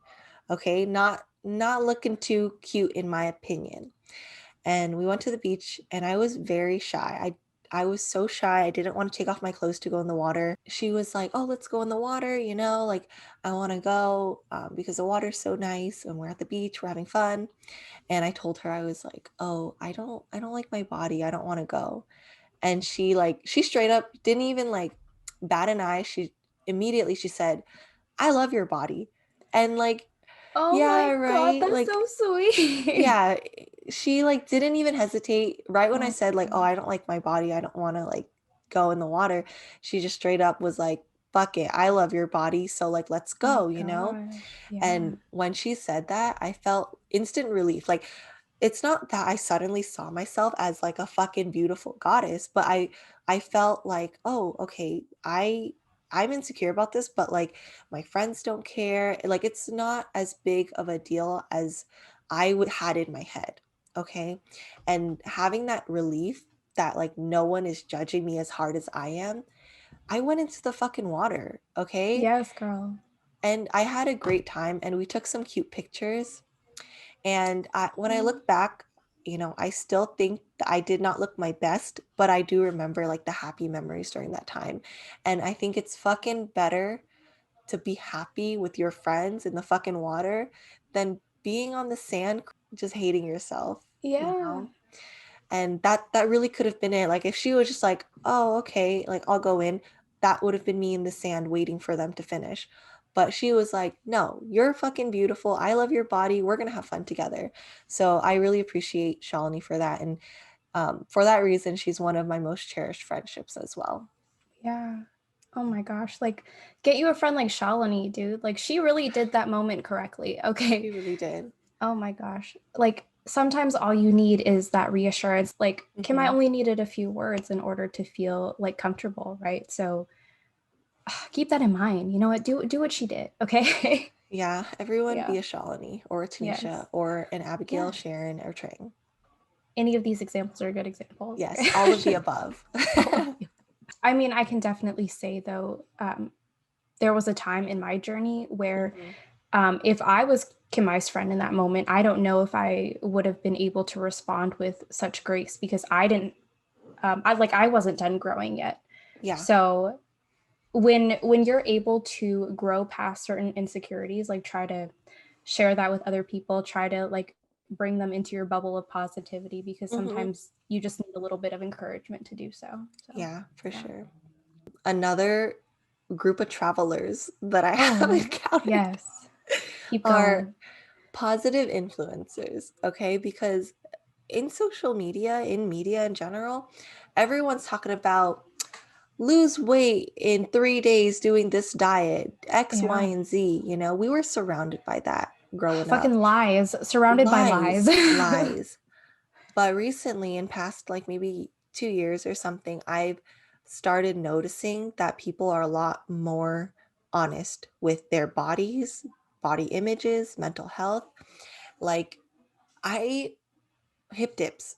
Okay. Not looking too cute in my opinion. And we went to the beach and I was very shy. I was so shy. I didn't want to take off my clothes to go in the water. She was like, "Oh, let's go in the water, like I want to go because the water's so nice and we're at the beach, we're having fun." And I told her, I was like, "Oh, I don't like my body. I don't want to go." And she straight up didn't even like bat an eye. She said, "I love your body." And like, Oh yeah, my God, right. that's Like, so sweet. yeah, she like didn't even hesitate right when I Oh said like, my oh, God. I don't like my body, I don't want to like go in the water. She just straight up was like, fuck it, I love your body, so like let's Oh my go, you know. gosh. Yeah. And when she said that, I felt instant relief. Like, it's not that I suddenly saw myself as like a fucking beautiful goddess, but I felt like, oh, okay, I'm insecure about this, but like my friends don't care. Like, it's not as big of a deal as I would had in my head. Okay. And having that relief that like no one is judging me as hard as I am, I went into the fucking water. Okay. Yes, girl. And I had a great time and we took some cute pictures. And when I Oh, look back, I still think that I did not look my best, but I do remember like the happy memories during that time. And I think it's fucking better to be happy with your friends in the fucking water than being on the sand just hating yourself, you yeah. know? And that really could have been it. Like if she was just like, "Oh, okay, like I'll go in," that would have been me in the sand waiting for them to finish. But she was like, "No, you're fucking beautiful. I love your body. We're gonna have fun together." So I really appreciate Shalini for that, and for that reason, she's one of my most cherished friendships as well. Yeah. Oh my gosh. Like, get you a friend like Shalini, dude. Like, she really did that moment correctly. Okay. She really did. Oh my gosh. Like, sometimes all you need is that reassurance. Like, Kim, I Hmm. only needed a few words in order to feel like comfortable, right? So keep that in mind. You know what? Do what she did. Okay. Yeah, everyone Yeah. be a Shalini or a Yes. Tanisha or an Abigail, Yeah. Sharon, or Trang. Any of these examples are good examples. Yes, all of the Okay. above. All of you. I mean, I can definitely say though, there was a time in my journey where Hmm. if I was Kimai's friend in that moment, I don't know if I would have been able to respond with such grace because I wasn't done growing yet. Yeah. So when you're able to grow past certain insecurities, like try to share that with other people, try to like bring them into your bubble of positivity because Hmm. sometimes you just need a little bit of encouragement to do so. So Yeah, for yeah. sure. Another group of travelers that I have Oh, encountered yes. Keep are going. positive influencers, okay? Because in social media, in media in general, everyone's talking about lose weight in 3 days doing this diet, X, Y, Yeah. and Z. We were surrounded by that growing up. Fucking lies, surrounded by lies. Lies, lies. But recently, in past like maybe 2 years or something, I've started noticing that people are a lot more honest with their bodies, body images, mental health. Like, I hip dips.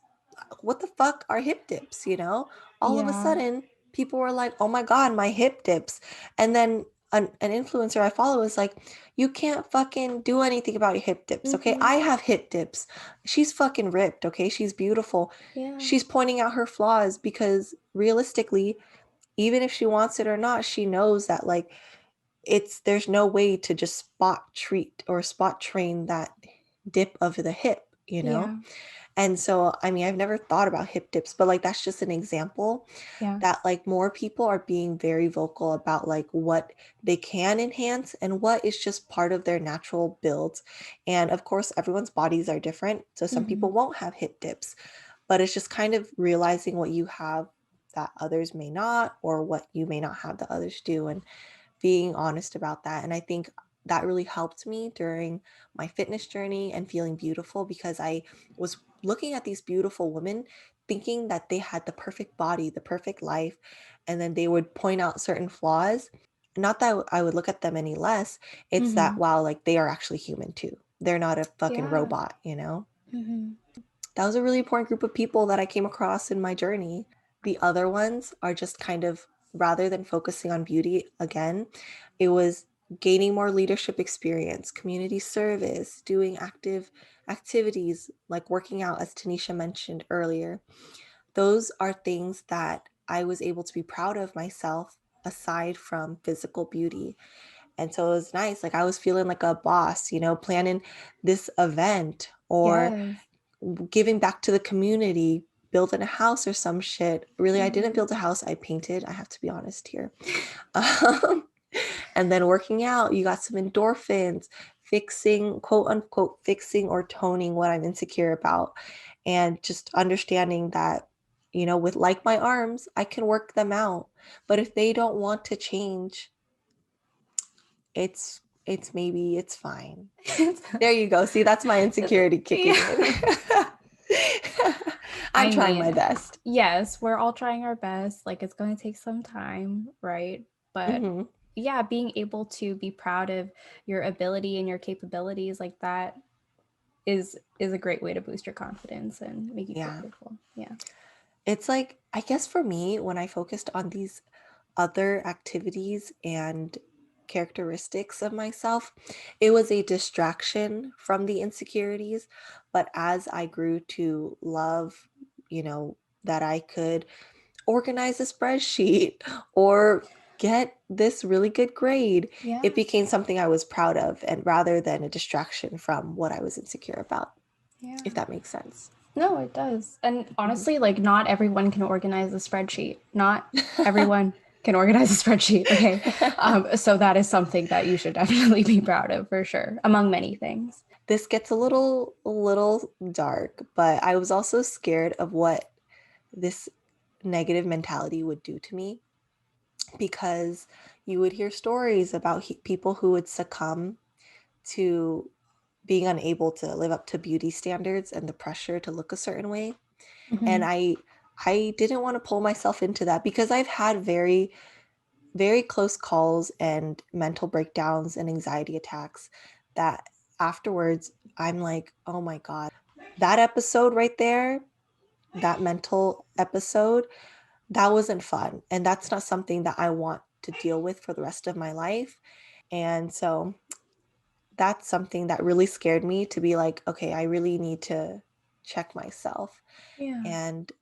What the fuck are hip dips? All of a Yeah. sudden, people were like, oh my God, my hip dips. And then an influencer I follow is like, you can't fucking do anything about your hip dips. Okay. Hmm. I have hip dips. She's fucking ripped. Okay. She's beautiful. Yeah. She's pointing out her flaws because realistically, even if she wants it or not, she knows that like there's no way to just spot treat or spot train that dip of the hip. Yeah. And so, I mean, I've never thought about hip dips, but like that's just an example Yeah. that like more people are being very vocal about like what they can enhance and what is just part of their natural builds. And of course, everyone's bodies are different. So some people Hmm. won't have hip dips, but it's just kind of realizing what you have that others may not, or what you may not have that others do. And being honest about that. And I think that really helped me during my fitness journey and feeling beautiful because I was looking at these beautiful women thinking that they had the perfect body, the perfect life, and then they would point out certain flaws. Not that I would look at them any less, it's that Hmm. wow, like they are actually human too. They're not a fucking Yeah. robot. Hmm. That was a really important group of people that I came across in my journey. The other ones are just kind of, rather than focusing on beauty again, it was gaining more leadership experience, community service, doing active activities like working out, as Tanisha mentioned earlier. Those are things that I was able to be proud of myself aside from physical beauty. And so it was nice. Like I was feeling like a boss, planning this event or Yes. giving back to the community, building a house or some shit. Really, I didn't Hmm. build a house. I painted. I have to be honest here. Um, And then working out, you got some endorphins, fixing, quote unquote, fixing or toning what I'm insecure about. And just understanding that, with like my arms, I can work them out. But if they don't want to change, it's fine. There you go. See, that's my insecurity kicking in. I'm trying my best. Yes, we're all trying our best. Like, it's going to take some time, right? But yeah, being able to be proud of your ability and your capabilities like that is a great way to boost your confidence and make you feel beautiful. Yeah. It's like, I guess for me, when I focused on these other activities and characteristics of myself, it was a distraction from the insecurities. But as I grew to love, that I could organize a spreadsheet or get this really good grade, it became something I was proud of, and rather than a distraction from what I was insecure about. If that makes sense. No, it does. And honestly, like, not everyone can organize a spreadsheet. Not everyone can organize a spreadsheet. Okay. So that is something that you should definitely be proud of, for sure, among many things. This gets a little dark, but I was also scared of what this negative mentality would do to me, because you would hear stories about people who would succumb to being unable to live up to beauty standards and the pressure to look a certain way. And I didn't want to pull myself into that, because I've had very, very close calls and mental breakdowns and anxiety attacks that afterwards I'm like, oh my God, that episode right there, that mental episode, that wasn't fun. And that's not something that I want to deal with for the rest of my life. And so that's something that really scared me, to be like, okay, I really need to check myself. And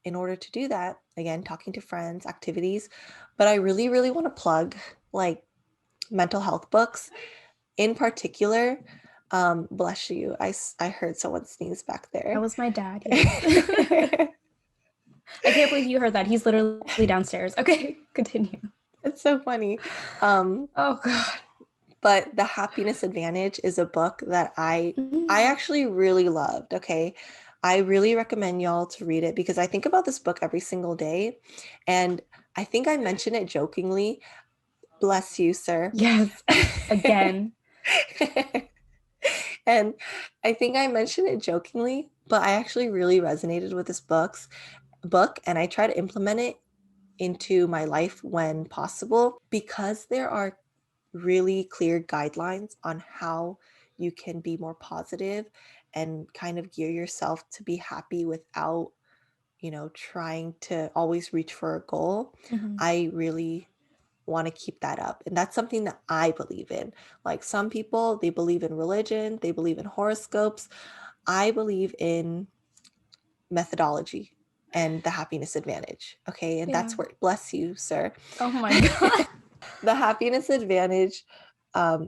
in order to do that, again, talking to friends, activities, but I really, really want to plug like mental health books in particular. Bless you. I heard someone sneeze back there. That was my dad. Yes. I can't believe you heard that. He's literally downstairs. Okay, continue. It's so funny. Oh God. But The Happiness Advantage is a book that I actually really loved. Okay. I really recommend y'all to read it, because I think about this book every single day. And I think I mentioned it jokingly. Bless you, sir. Yes. Again. And I think I mentioned it jokingly, but I actually really resonated with this book, and I try to implement it into my life when possible, because there are really clear guidelines on how you can be more positive and kind of gear yourself to be happy without, trying to always reach for a goal. I really want to keep that up. And that's something that I believe in. Like, some people, they believe in religion, they believe in horoscopes. I believe in methodology and the happiness advantage. Okay. And that's where, bless you, sir. Oh my God. The happiness advantage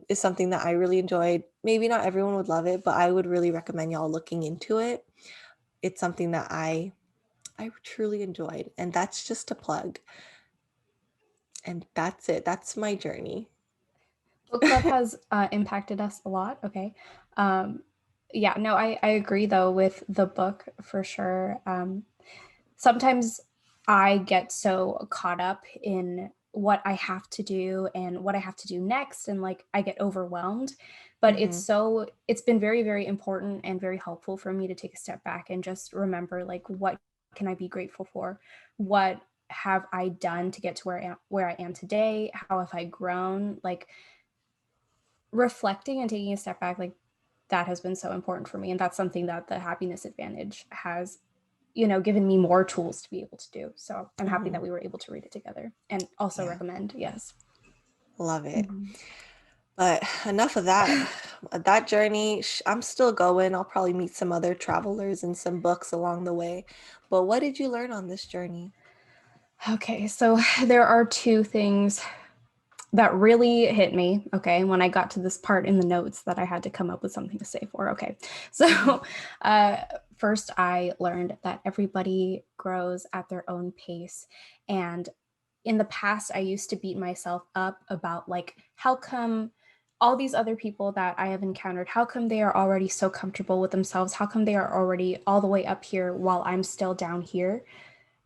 is something that I really enjoyed. Maybe not everyone would love it, but I would really recommend y'all looking into it. It's something that I truly enjoyed. And that's just a plug. And that's it. That's my journey. Book club has impacted us a lot. Okay. Yeah, no, I agree though with the book for sure. Sometimes I get so caught up in what I have to do and what I have to do next, and like I get overwhelmed. But it's been very, very important and very helpful for me to take a step back and just remember, like, what can I be grateful for? What have I done to get to where I am today? How have I grown? Like, reflecting and taking a step back, like, that has been so important for me. And that's something that the happiness advantage has, given me more tools to be able to do. So I'm happy that we were able to read it together, and also recommend. Yes. Love it. But enough of that. That journey, I'm still going. I'll probably meet some other travelers and some books along the way. But what did you learn on this journey? Okay, so there are two things that really hit me, okay, when I got to this part in the notes that I had to come up with something to say for. Okay, so first I learned that everybody grows at their own pace, and in the past, I used to beat myself up about like, how come all these other people that I have encountered, how come they are already so comfortable with themselves? How come they are already all the way up here while I'm still down here?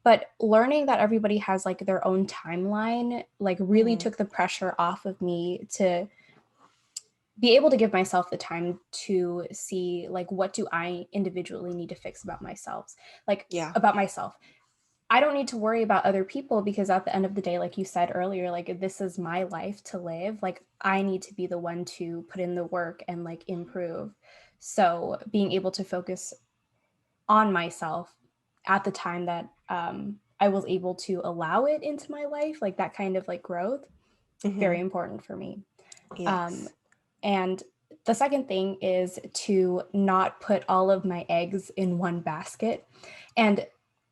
But learning that everybody has like their own timeline, like really Mhm. took the pressure off of me to be able to give myself the time to see like, what do I individually need to fix about myself? Like Yeah. about myself. I don't need to worry about other people because at the end of the day, like you said earlier, like this is my life to live. Like I need to be the one to put in the work and like improve. So being able to focus on myself at the time that I was able to allow it into my life, like that kind of like growth, very Mhm. important for me. Um, Yes. and the second thing is to not put all of my eggs in one basket. And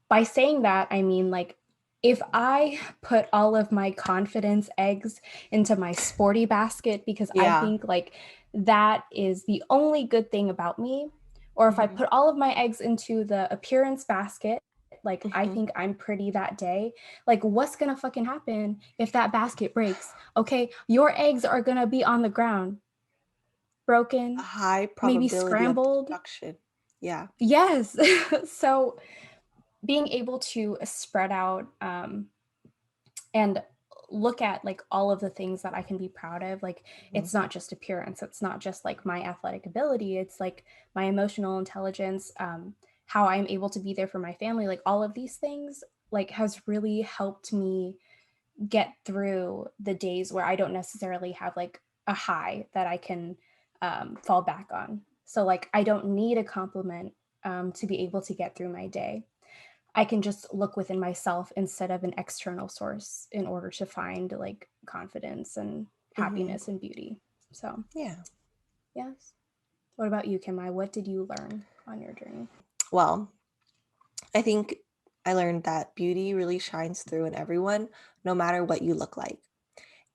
by saying that, I mean, like, if I put all of my confidence eggs into my sporty basket because I Yeah. think like that is the only good thing about me, or if I Mhm. put all of my eggs into the appearance basket, like I Mhm. think I'm pretty that day, like what's gonna fucking happen if that basket breaks? Okay, your eggs are gonna be on the ground, A broken, high maybe probability of scrambled. destruction. Yeah. Yes. So being able to spread out and look at like all of the things that I can be proud of. Like Mhm. it's not just appearance, it's not just like my athletic ability, it's like my emotional intelligence, how I'm able to be there for my family, like all of these things like has really helped me get through the days where I don't necessarily have like a high that I can fall back on. So like I don't need a compliment to be able to get through my day. I can just look within myself instead of an external source in order to find like confidence and Mhm. happiness and beauty. So, Yeah. yes. What about you, Kim? What did you learn on your journey? Well, I think I learned that beauty really shines through in everyone, no matter what you look like.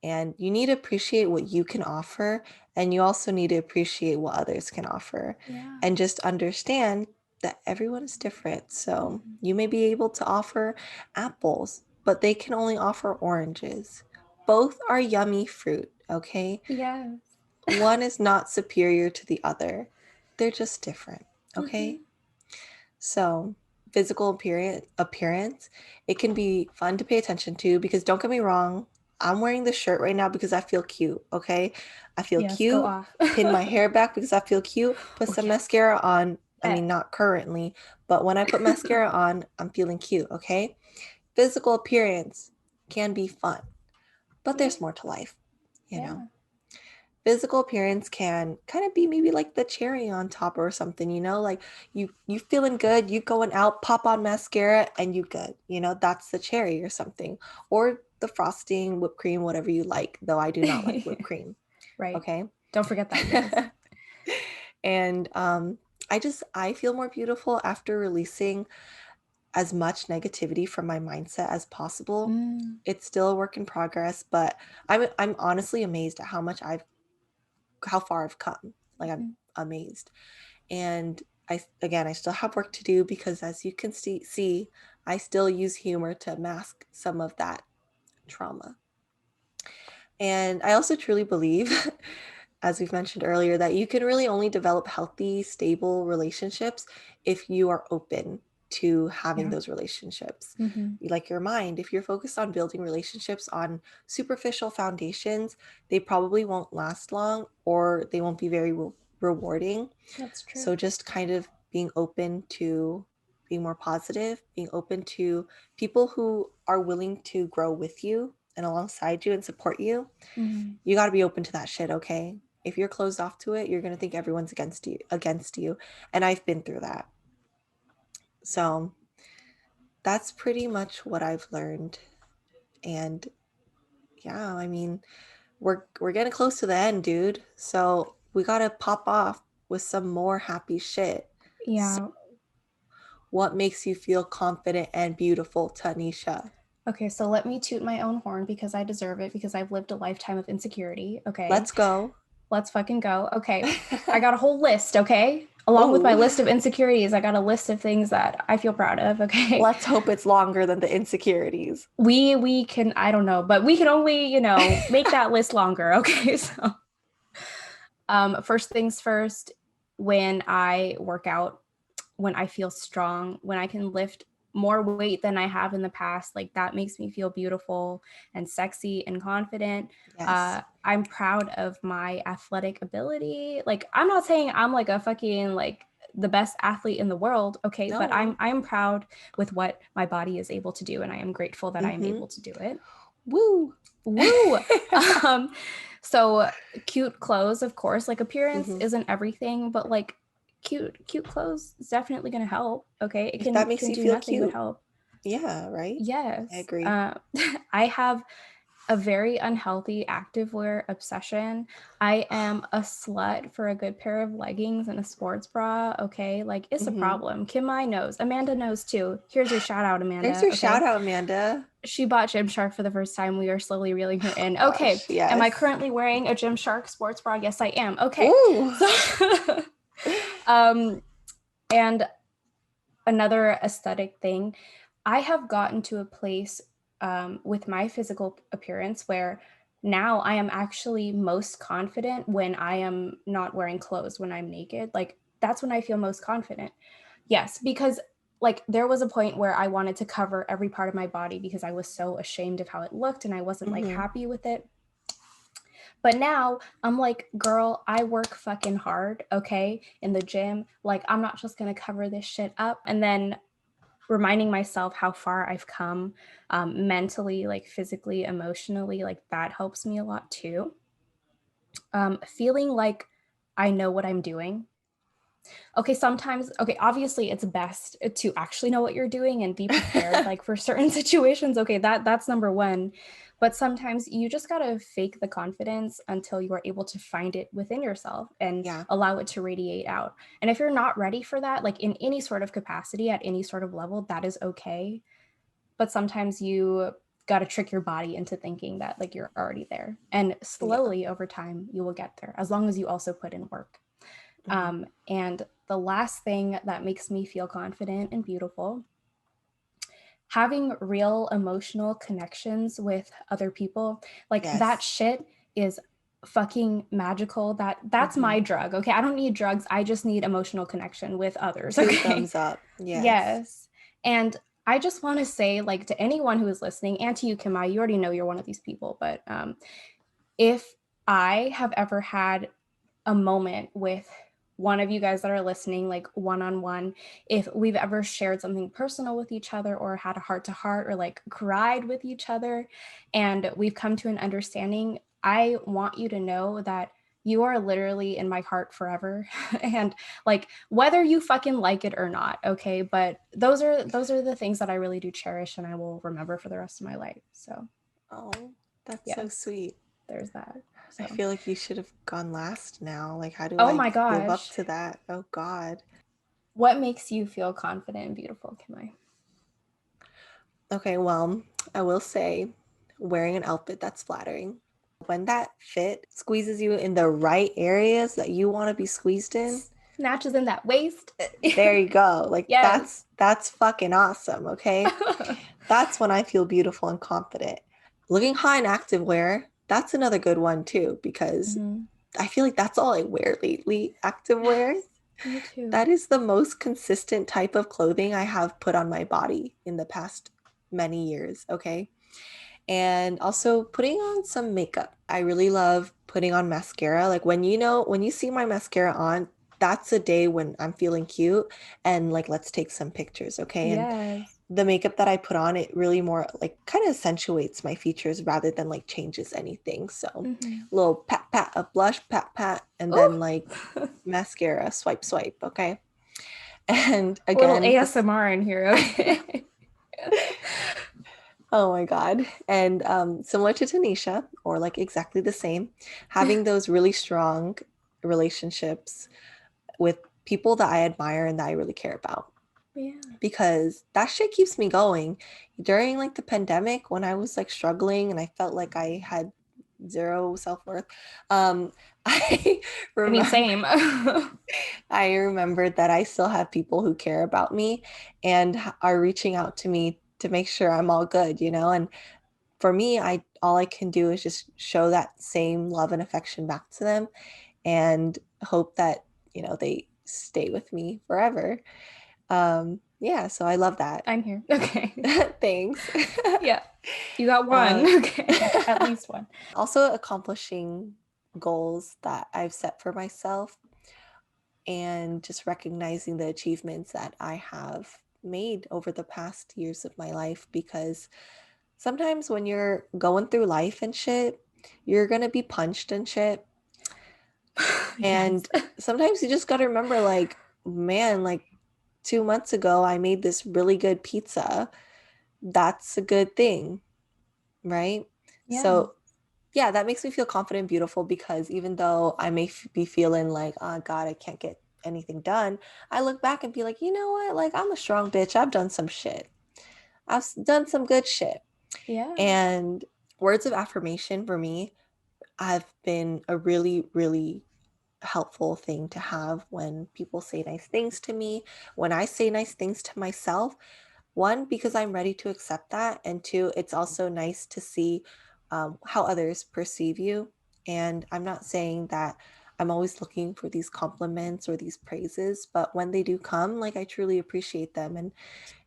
And you need to appreciate what you can offer, and you also need to appreciate what others can offer. Yeah. And just understand that everyone is different. So Mhm. you may be able to offer apples, but they can only offer oranges. Both are yummy fruit, okay? Yes. One is not superior to the other. They're just different, okay? Mhm. So, physical appearance, it can be fun to pay attention to because don't get me wrong, I'm wearing this shirt right now because I feel cute, okay? I feel Yes, go cute, off. pin my hair back because I feel cute, put Oh, some yes. mascara on. I mean, Yes. not currently, but when I put mascara on, I'm feeling cute, okay? Physical appearance can be fun, but Yeah. there's more to life, you know? Yeah. Physical appearance can kind of be maybe like the cherry on top or something, like you feeling good, you going out, pop on mascara and you good, that's the cherry or something, or the frosting, whipped cream, whatever you like, though I do not like whipped cream. Right. Okay. Don't forget that, yes. And I feel more beautiful after releasing as much negativity from my mindset as possible. Mm, It's still a work in progress, but I'm honestly amazed at how far I've come. Like, I'm mhm. amazed. And I still have work to do because as you can see, I still use humor to mask some of that trauma. And I also truly believe, as we've mentioned earlier, that you can really only develop healthy, stable relationships if you are open to having Yeah. those relationships. Mhm. Like your mind, if you're focused on building relationships on superficial foundations, they probably won't last long or they won't be very rewarding. That's true. So just kind of being open to being more positive, being open to people who are willing to grow with you and alongside you and support you. Mhm. You got to be open to that shit, okay? If you're closed off to it, you're going to think everyone's against you, and I've been through that. So, that's pretty much what I've learned. And yeah, I mean, we're getting close to the end, dude. So, we got to pop off with some more happy shit. So, Yeah. what makes you feel confident and beautiful, Tanisha? Okay, so let me toot my own horn because I deserve it because I've lived a lifetime of insecurity. Okay. Let's go. Let's fucking go. Okay. I got a whole list, okay? Along with my Oh, list of insecurities, I got a list of things that I feel proud of, okay? let's hope it's longer than the insecurities. We can, I don't know, but we can only, make that list longer, okay? So, first things first, when I work out, when I feel strong, when I can lift more weight than I have in the past, like that makes me feel beautiful and sexy and confident. Yes. I'm proud of my athletic ability. Like, I'm not saying I'm like a fucking like the best athlete in the world, okay, but No. I'm proud with what my body is able to do, and I am grateful that I'm Mm-hmm. able to do it. Woo. Woo. um, so cute clothes, of course, like appearance Mm-hmm. isn't everything, but like cute clothes is definitely going to help. Okay. It If that can makes you do feel nothing but cute. help. Yeah, right? I Yes. agree. I have a very unhealthy activewear obsession. I am a slut for a good pair of leggings and a sports bra. Okay. Like, it's a Mm-hmm. problem. Kim-I knows. Amanda knows too. Here's your shout out, There's Amanda. your shout Okay. out, Amanda. She bought Gymshark for the first time. We are slowly reeling her in. Okay. Gosh, Am I yes. currently wearing a Gymshark sports bra? Yes, I am. Okay. Ooh. So, um, and another aesthetic thing, I have gotten to a place with my physical appearance where now I am actually most confident when I am not wearing clothes, when I'm naked. Like, that's when I feel most confident. Yes, because like there was a point where I wanted to cover every part of my body because I was so ashamed of how it looked and I wasn't like Mm-hmm. happy with it. But now I'm like, girl, I work fucking hard, okay, in the gym. Like, I'm not just gonna cover this shit up. And then reminding myself how far I've come, mentally, like physically, emotionally, like that helps me a lot too. Feeling like I know what I'm doing. Okay, sometimes, okay, obviously it's best to actually know what you're doing and be prepared like for certain situations. Okay, that's number one. But sometimes you just got to fake the confidence until you are able to find it within yourself and Yeah. allow it to radiate out. And if you're not ready for that, like in any sort of capacity at any sort of level, that is okay. But sometimes you got to trick your body into thinking that like you're already there. And Yeah. slowly over time, you will get there as long as you also put in work. Mm-hmm. And the last thing that makes me feel confident and beautiful, having real emotional connections with other people, like that Yes. shit is fucking magical. That's Mm-hmm. my drug. Okay. I don't need drugs. I just need emotional connection with others. Two Okay. thumbs up. Yes. Yes. And I just want to say, like, to anyone who is listening and to you, Kim-I, you already know you're one of these people, but if I have ever had a moment with one of you guys that are listening, like one on one, if we've ever shared something personal with each other or had a heart to heart or like cried with each other and we've come to an understanding, I want you to know that you are literally in my heart forever. And like whether you fucking like it or not, okay? But those are the things that I really do cherish and I will remember for the rest of my life. So, Oh, that's so yes, sweet. there's that. I So, feel like you should have gone last now. Like, how do oh I my live up gosh. to that? Oh, God. What makes you feel confident and beautiful, Kim-I? Okay, well, I will say wearing an outfit that's flattering. When that fit squeezes you in the right areas that you want to be squeezed in, Snatches in that waist. there you go. Like Yes. that's fucking awesome, okay? That's when I feel beautiful and confident. Looking hot in activewear, that's another good one too, because Mm-hmm. I feel like that's all I wear lately, activewear. Yes, me too. That is the most consistent type of clothing I have put on my body in the past many years, okay? And also putting on some makeup. I really love putting on mascara. Like when you see my mascara on, that's a day when I'm feeling cute and like let's take some pictures, okay? And Yes. the makeup that I put on, it really more like kind of accentuates my features rather than like changes anything. So Mm-hmm. a little pat pat of blush, pat pat, and then Oh, like mascara, swipe swipe, okay? And a little again, this ASMR in here. Okay. oh my God. And similar to Tanisha, or like exactly the same, having those really strong relationships with people that I admire and that I really care about. Yeah. Because that shit keeps me going. During like the pandemic, when I was like struggling and I felt like I had zero self-worth. I I mean, remember same. I remembered that I still have people who care about me and are reaching out to me to make sure I'm all good, you know? And for me, I all I can do is just show that same love and affection back to them and hope that, you know, they stay with me forever. Yeah, so I love that. I'm here. Okay. Thanks. Yeah. You got one. Uh, Okay. At least one. Also accomplishing goals that I've set for myself and just recognizing the achievements that I have made over the past years of my life, because sometimes when you're going through life and shit, you're going to be punched and shit. Yes. And sometimes you just got to remember, like, man, like 2 months ago, I made this really good pizza. That's a good thing, right? Yeah. So, yeah, that makes me feel confident and beautiful, because even though I may be feeling like, oh God, I can't get anything done, I look back and be like, you know what? Like, I'm a strong bitch. I've done some shit. Done some good shit. Yeah. And words of affirmation for me have been a really, really helpful thing to have when people say nice things to me, when I say nice things to myself. One, because I'm ready to accept that. And two, it's also nice to see how others perceive you. And I'm not saying that I'm always looking for these compliments or these praises, but when they do come, like, I truly appreciate them. And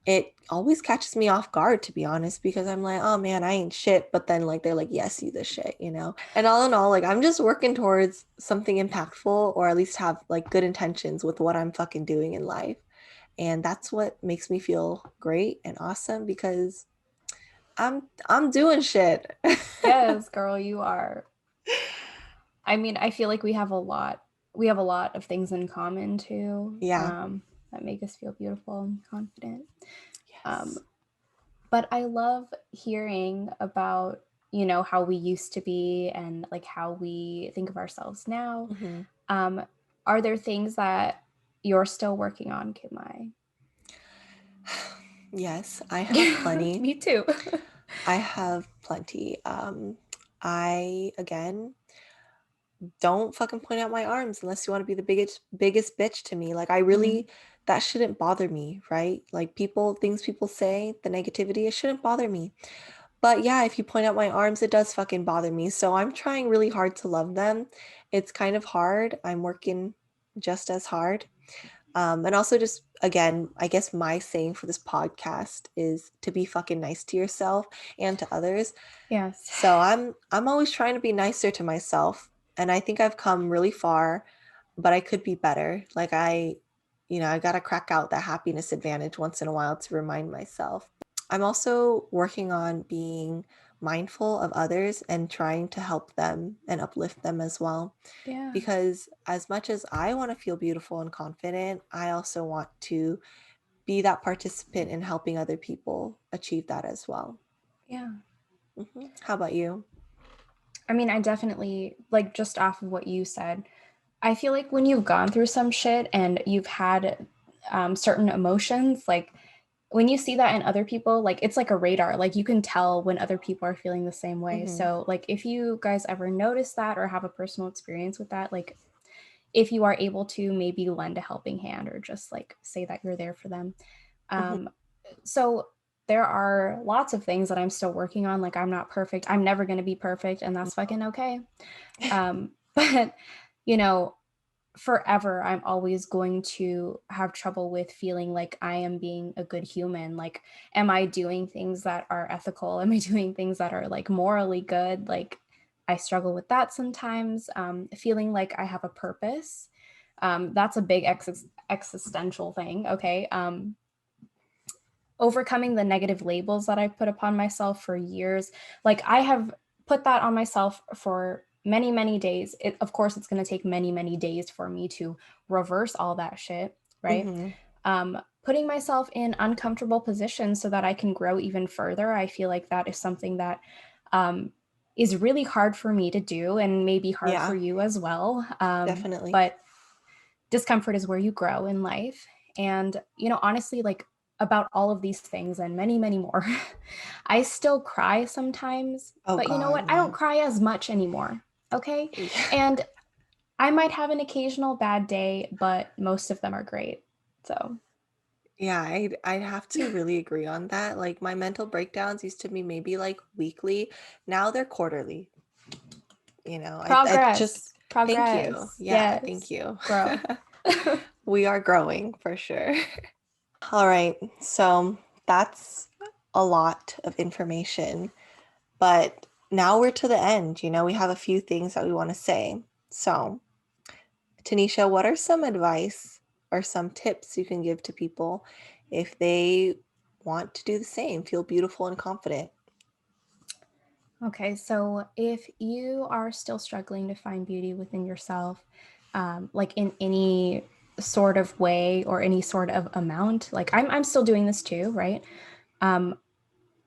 it always catches me off guard, to be honest, because I'm like, oh man, I ain't shit. But then, like, they're like, yes, you the shit, you know? And all in all, like, I'm just working towards something impactful, or at least have like good intentions with what I'm fucking doing in life. And that's what makes me feel great and awesome, because I'm doing shit. Yes, girl, you are. I mean, I feel like we have a lot of things in common too, Yeah. that make us feel beautiful and confident. Um, Yes. but I love hearing about, you know, how we used to be and like how we think of ourselves now. Hmm. Um, are there things that you're still working on, Kim? Yes, I have plenty. Me too. I have plenty. I, again, don't fucking point out my arms unless you want to be the biggest bitch to me. Like, I Mhm. really, that shouldn't bother me, right? Like, things people say, the negativity, it shouldn't bother me. But yeah, if you point out my arms, it does fucking bother me. So I'm trying really hard to love them. It's kind of hard. I'm working just as hard. And also, just again, I guess my saying for this podcast is to be fucking nice to yourself and to others. Yes. So I'm always trying to be nicer to myself, and I think I've come really far, but I could be better. Like, I got to crack out that happiness advantage once in a while to remind myself. I'm also working on being mindful of others and trying to help them and uplift them as well, Yeah. because as much as I want to feel beautiful and confident, I also want to be that participant in helping other people achieve that as well. Yeah. How about you? I mean, I definitely, like, just off of what you said, I feel like when you've gone through some shit and you've had certain emotions, like when you see that in other people, like it's like a radar. Like you can tell when other people are feeling the same way. Hmm. So, like, if you guys ever notice that or have a personal experience with that, like if you are able to maybe lend a helping hand or just like say that you're there for them. Hmm. Um, so there are lots of things that I'm still working on. Like I'm not perfect. I'm never going to be perfect, and that's fucking okay. But you know, forever I'm always going to have trouble with feeling like I am being a good human. Like, am I doing things that are ethical? Am I doing things that are like morally good? Like, I struggle with that sometimes. Feeling like I have a purpose. That's a big existential thing. Okay. Overcoming the negative labels that I've put upon myself for years. Like, I have put that on myself for many, many days. Of course, it's going to take many, many days for me to reverse all that shit, right? Hmm. Putting myself in uncomfortable positions so that I can grow even further. I feel like that is something that um, is really hard for me to do and maybe hard for Yeah, you as well. definitely. But discomfort is where you grow in life. And, you know, honestly, like about all of these things and many, many more. I still cry sometimes, Oh but you know God, what? I don't yeah. cry as much anymore. Okay. Yeah. And I might have an occasional bad day, but most of them are great. So, Yeah, I'd have to really agree on that. Like my mental breakdowns used to be maybe like weekly. Now they're quarterly. I just thank you. progress. Yeah, thank Yes. you. Growth. We are growing for sure. All right. So that's a lot of information, but now we're to the end. We have a few things that we want to say. So, Tanisha, what are some advice or some tips you can give to people if they want to do the same, feel beautiful and confident? Okay, so if you are still struggling to find beauty within yourself, like in any sort of way or any sort of amount, like I'm still doing this too, right? Um,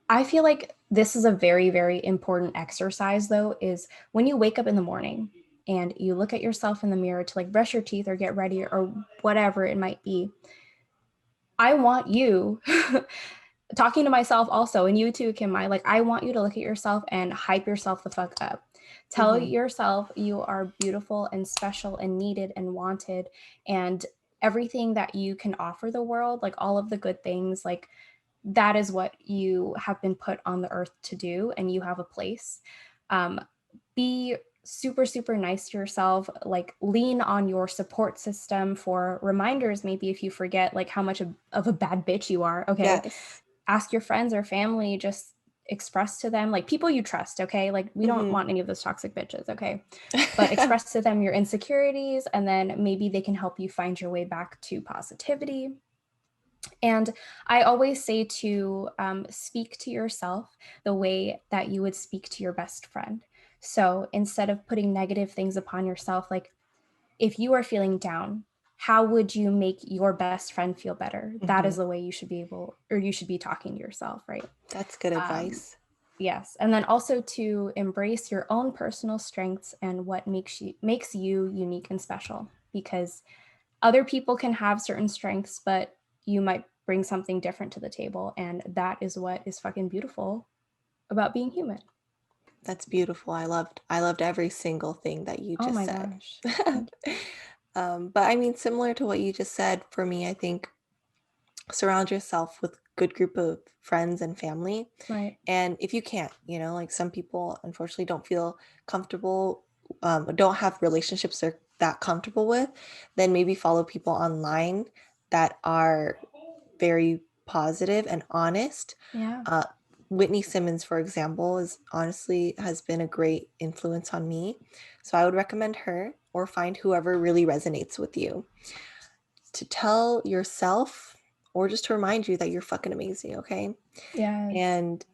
I feel like this is a very, very important exercise, though, is when you wake up in the morning and you look at yourself in the mirror to like brush your teeth or get ready or whatever it might be. I want you talking to myself also, and you too, Kim, I want you to look at yourself and hype yourself the fuck up. Tell Hmm. yourself you are beautiful and special and needed and wanted, and everything that you can offer the world, like all of the good things, like that is what you have been put on the earth to do, and you have a place. Um, be super, super nice to yourself. Like, lean on your support system for reminders, maybe if you forget, like, how much of a bad bitch you are. Okay. Yes. Ask your friends or family, just express to them, like people you trust. Okay. Like, we don't Hmm. want any of those toxic bitches. Okay. But express to them your insecurities, and then maybe they can help you find your way back to positivity. And I always say to speak to yourself the way that you would speak to your best friend. So instead of putting negative things upon yourself, like if you are feeling down, how would you make your best friend feel better? That Hmm. is the way you should be able, or you should be talking to yourself, right? That's good Um, advice. yes. And then also to embrace your own personal strengths and what makes you unique and special, because other people can have certain strengths, but you might bring something different to the table. And that is what is fucking beautiful about being human. That's beautiful. I loved every single thing that you Oh just my said. gosh. Thank you. But I mean, similar to what you just said, for me, I think surround yourself with good group of friends and family. Right. And if you can't, like some people unfortunately don't feel comfortable, don't have relationships they're that comfortable with, then maybe follow people online that are very positive and honest. Yeah. Uh, Whitney Simmons, for example, is honestly has been a great influence on me. So I would recommend her or find whoever really resonates with you to tell yourself or just to remind you that you're fucking amazing, okay? Yes. And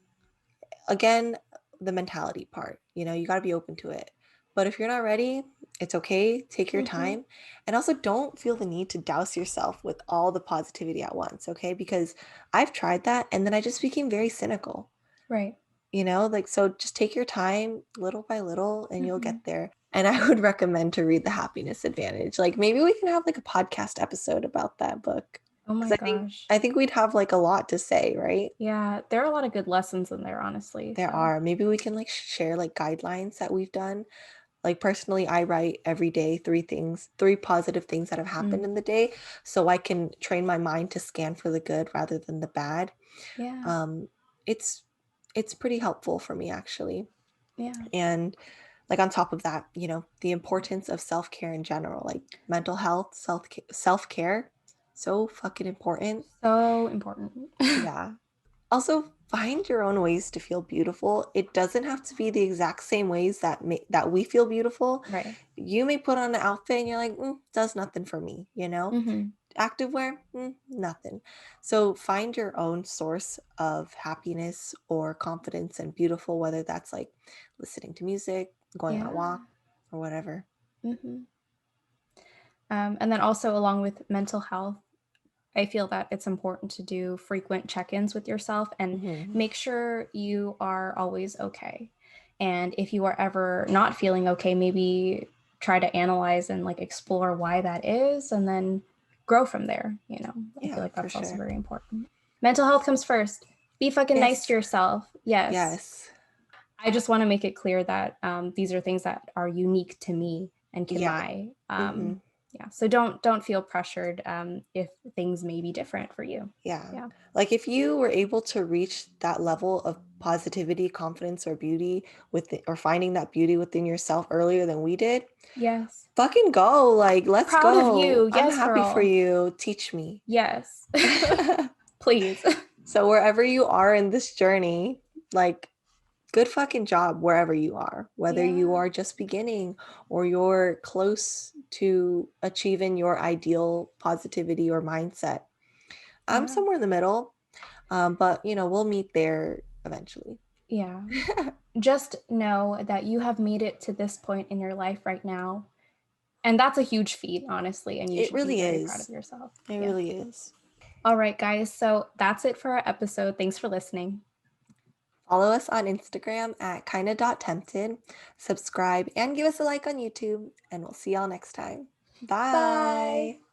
again, the mentality part, you got to be open to it. But if you're not ready, it's okay. Take your Hmm. time. And also don't feel the need to douse yourself with all the positivity at once, okay? Because I've tried that and then I just became very cynical, Right. like, so just take your time little by little and you'll Hmm. get there. And I would recommend to read The Happiness Advantage. Like maybe we can have like a podcast episode about that book. Oh my Because I think gosh. I think we'd have like a lot to say, right? Yeah. There are a lot of good lessons in there, honestly. There So, are. Maybe we can like share like guidelines that we've done. Like personally, I write every day three positive things that have happened mm, in the day, so I can train my mind to scan for the good rather than the bad. yeah. Um, it's it's pretty helpful for me actually. Yeah. And like on top of that, the importance of self-care in general, like mental health, self-care, so fucking important. So important. Yeah. Also, find your own ways to feel beautiful. It doesn't have to be the exact same ways that we feel beautiful. Right. You may put on an outfit and you're like, does nothing for me, Hmm. Activewear, nothing. So find your own source of happiness or confidence and beautiful, whether that's like listening to music, going on a Yeah. walk, or whatever. Hmm. And then also, along with mental health, I feel that it's important to do frequent check ins with yourself and Hmm. make sure you are always okay. And if you are ever not feeling okay, maybe try to analyze and like explore why that is, and then grow from there. I feel Yeah, like for that's also sure. very important. Mental health comes first. Be fucking nice Yes. to yourself. Yes. Yes. I just want to make it clear that these are things that are unique to me and Yeah. KIM-MAI. Mm-hmm. Yeah. So don't feel pressured if things may be different for you. Yeah. Yeah. Like if you were able to reach that level of positivity, confidence, or beauty or finding that beauty within yourself earlier than we did, Yes. fucking go. Like, let's Proud of go. you. I'm Yes, happy for girl. you. Teach me. Yes. Please. So wherever you are in this journey, like, good fucking job wherever you are, whether you Yeah. are just beginning or you're close to achieving your ideal positivity or mindset. I'm Yeah. somewhere in the middle, but we'll meet there eventually. Yeah. Just know that you have made it to this point in your life right now. And that's a huge feat, honestly. And you It should be really very proud of is. yourself. It Yeah. really is. All right, guys. So that's it for our episode. Thanks for listening. Follow us on Instagram at kinda.tempted. Subscribe and give us a like on YouTube, and we'll see y'all next time. Bye. Bye.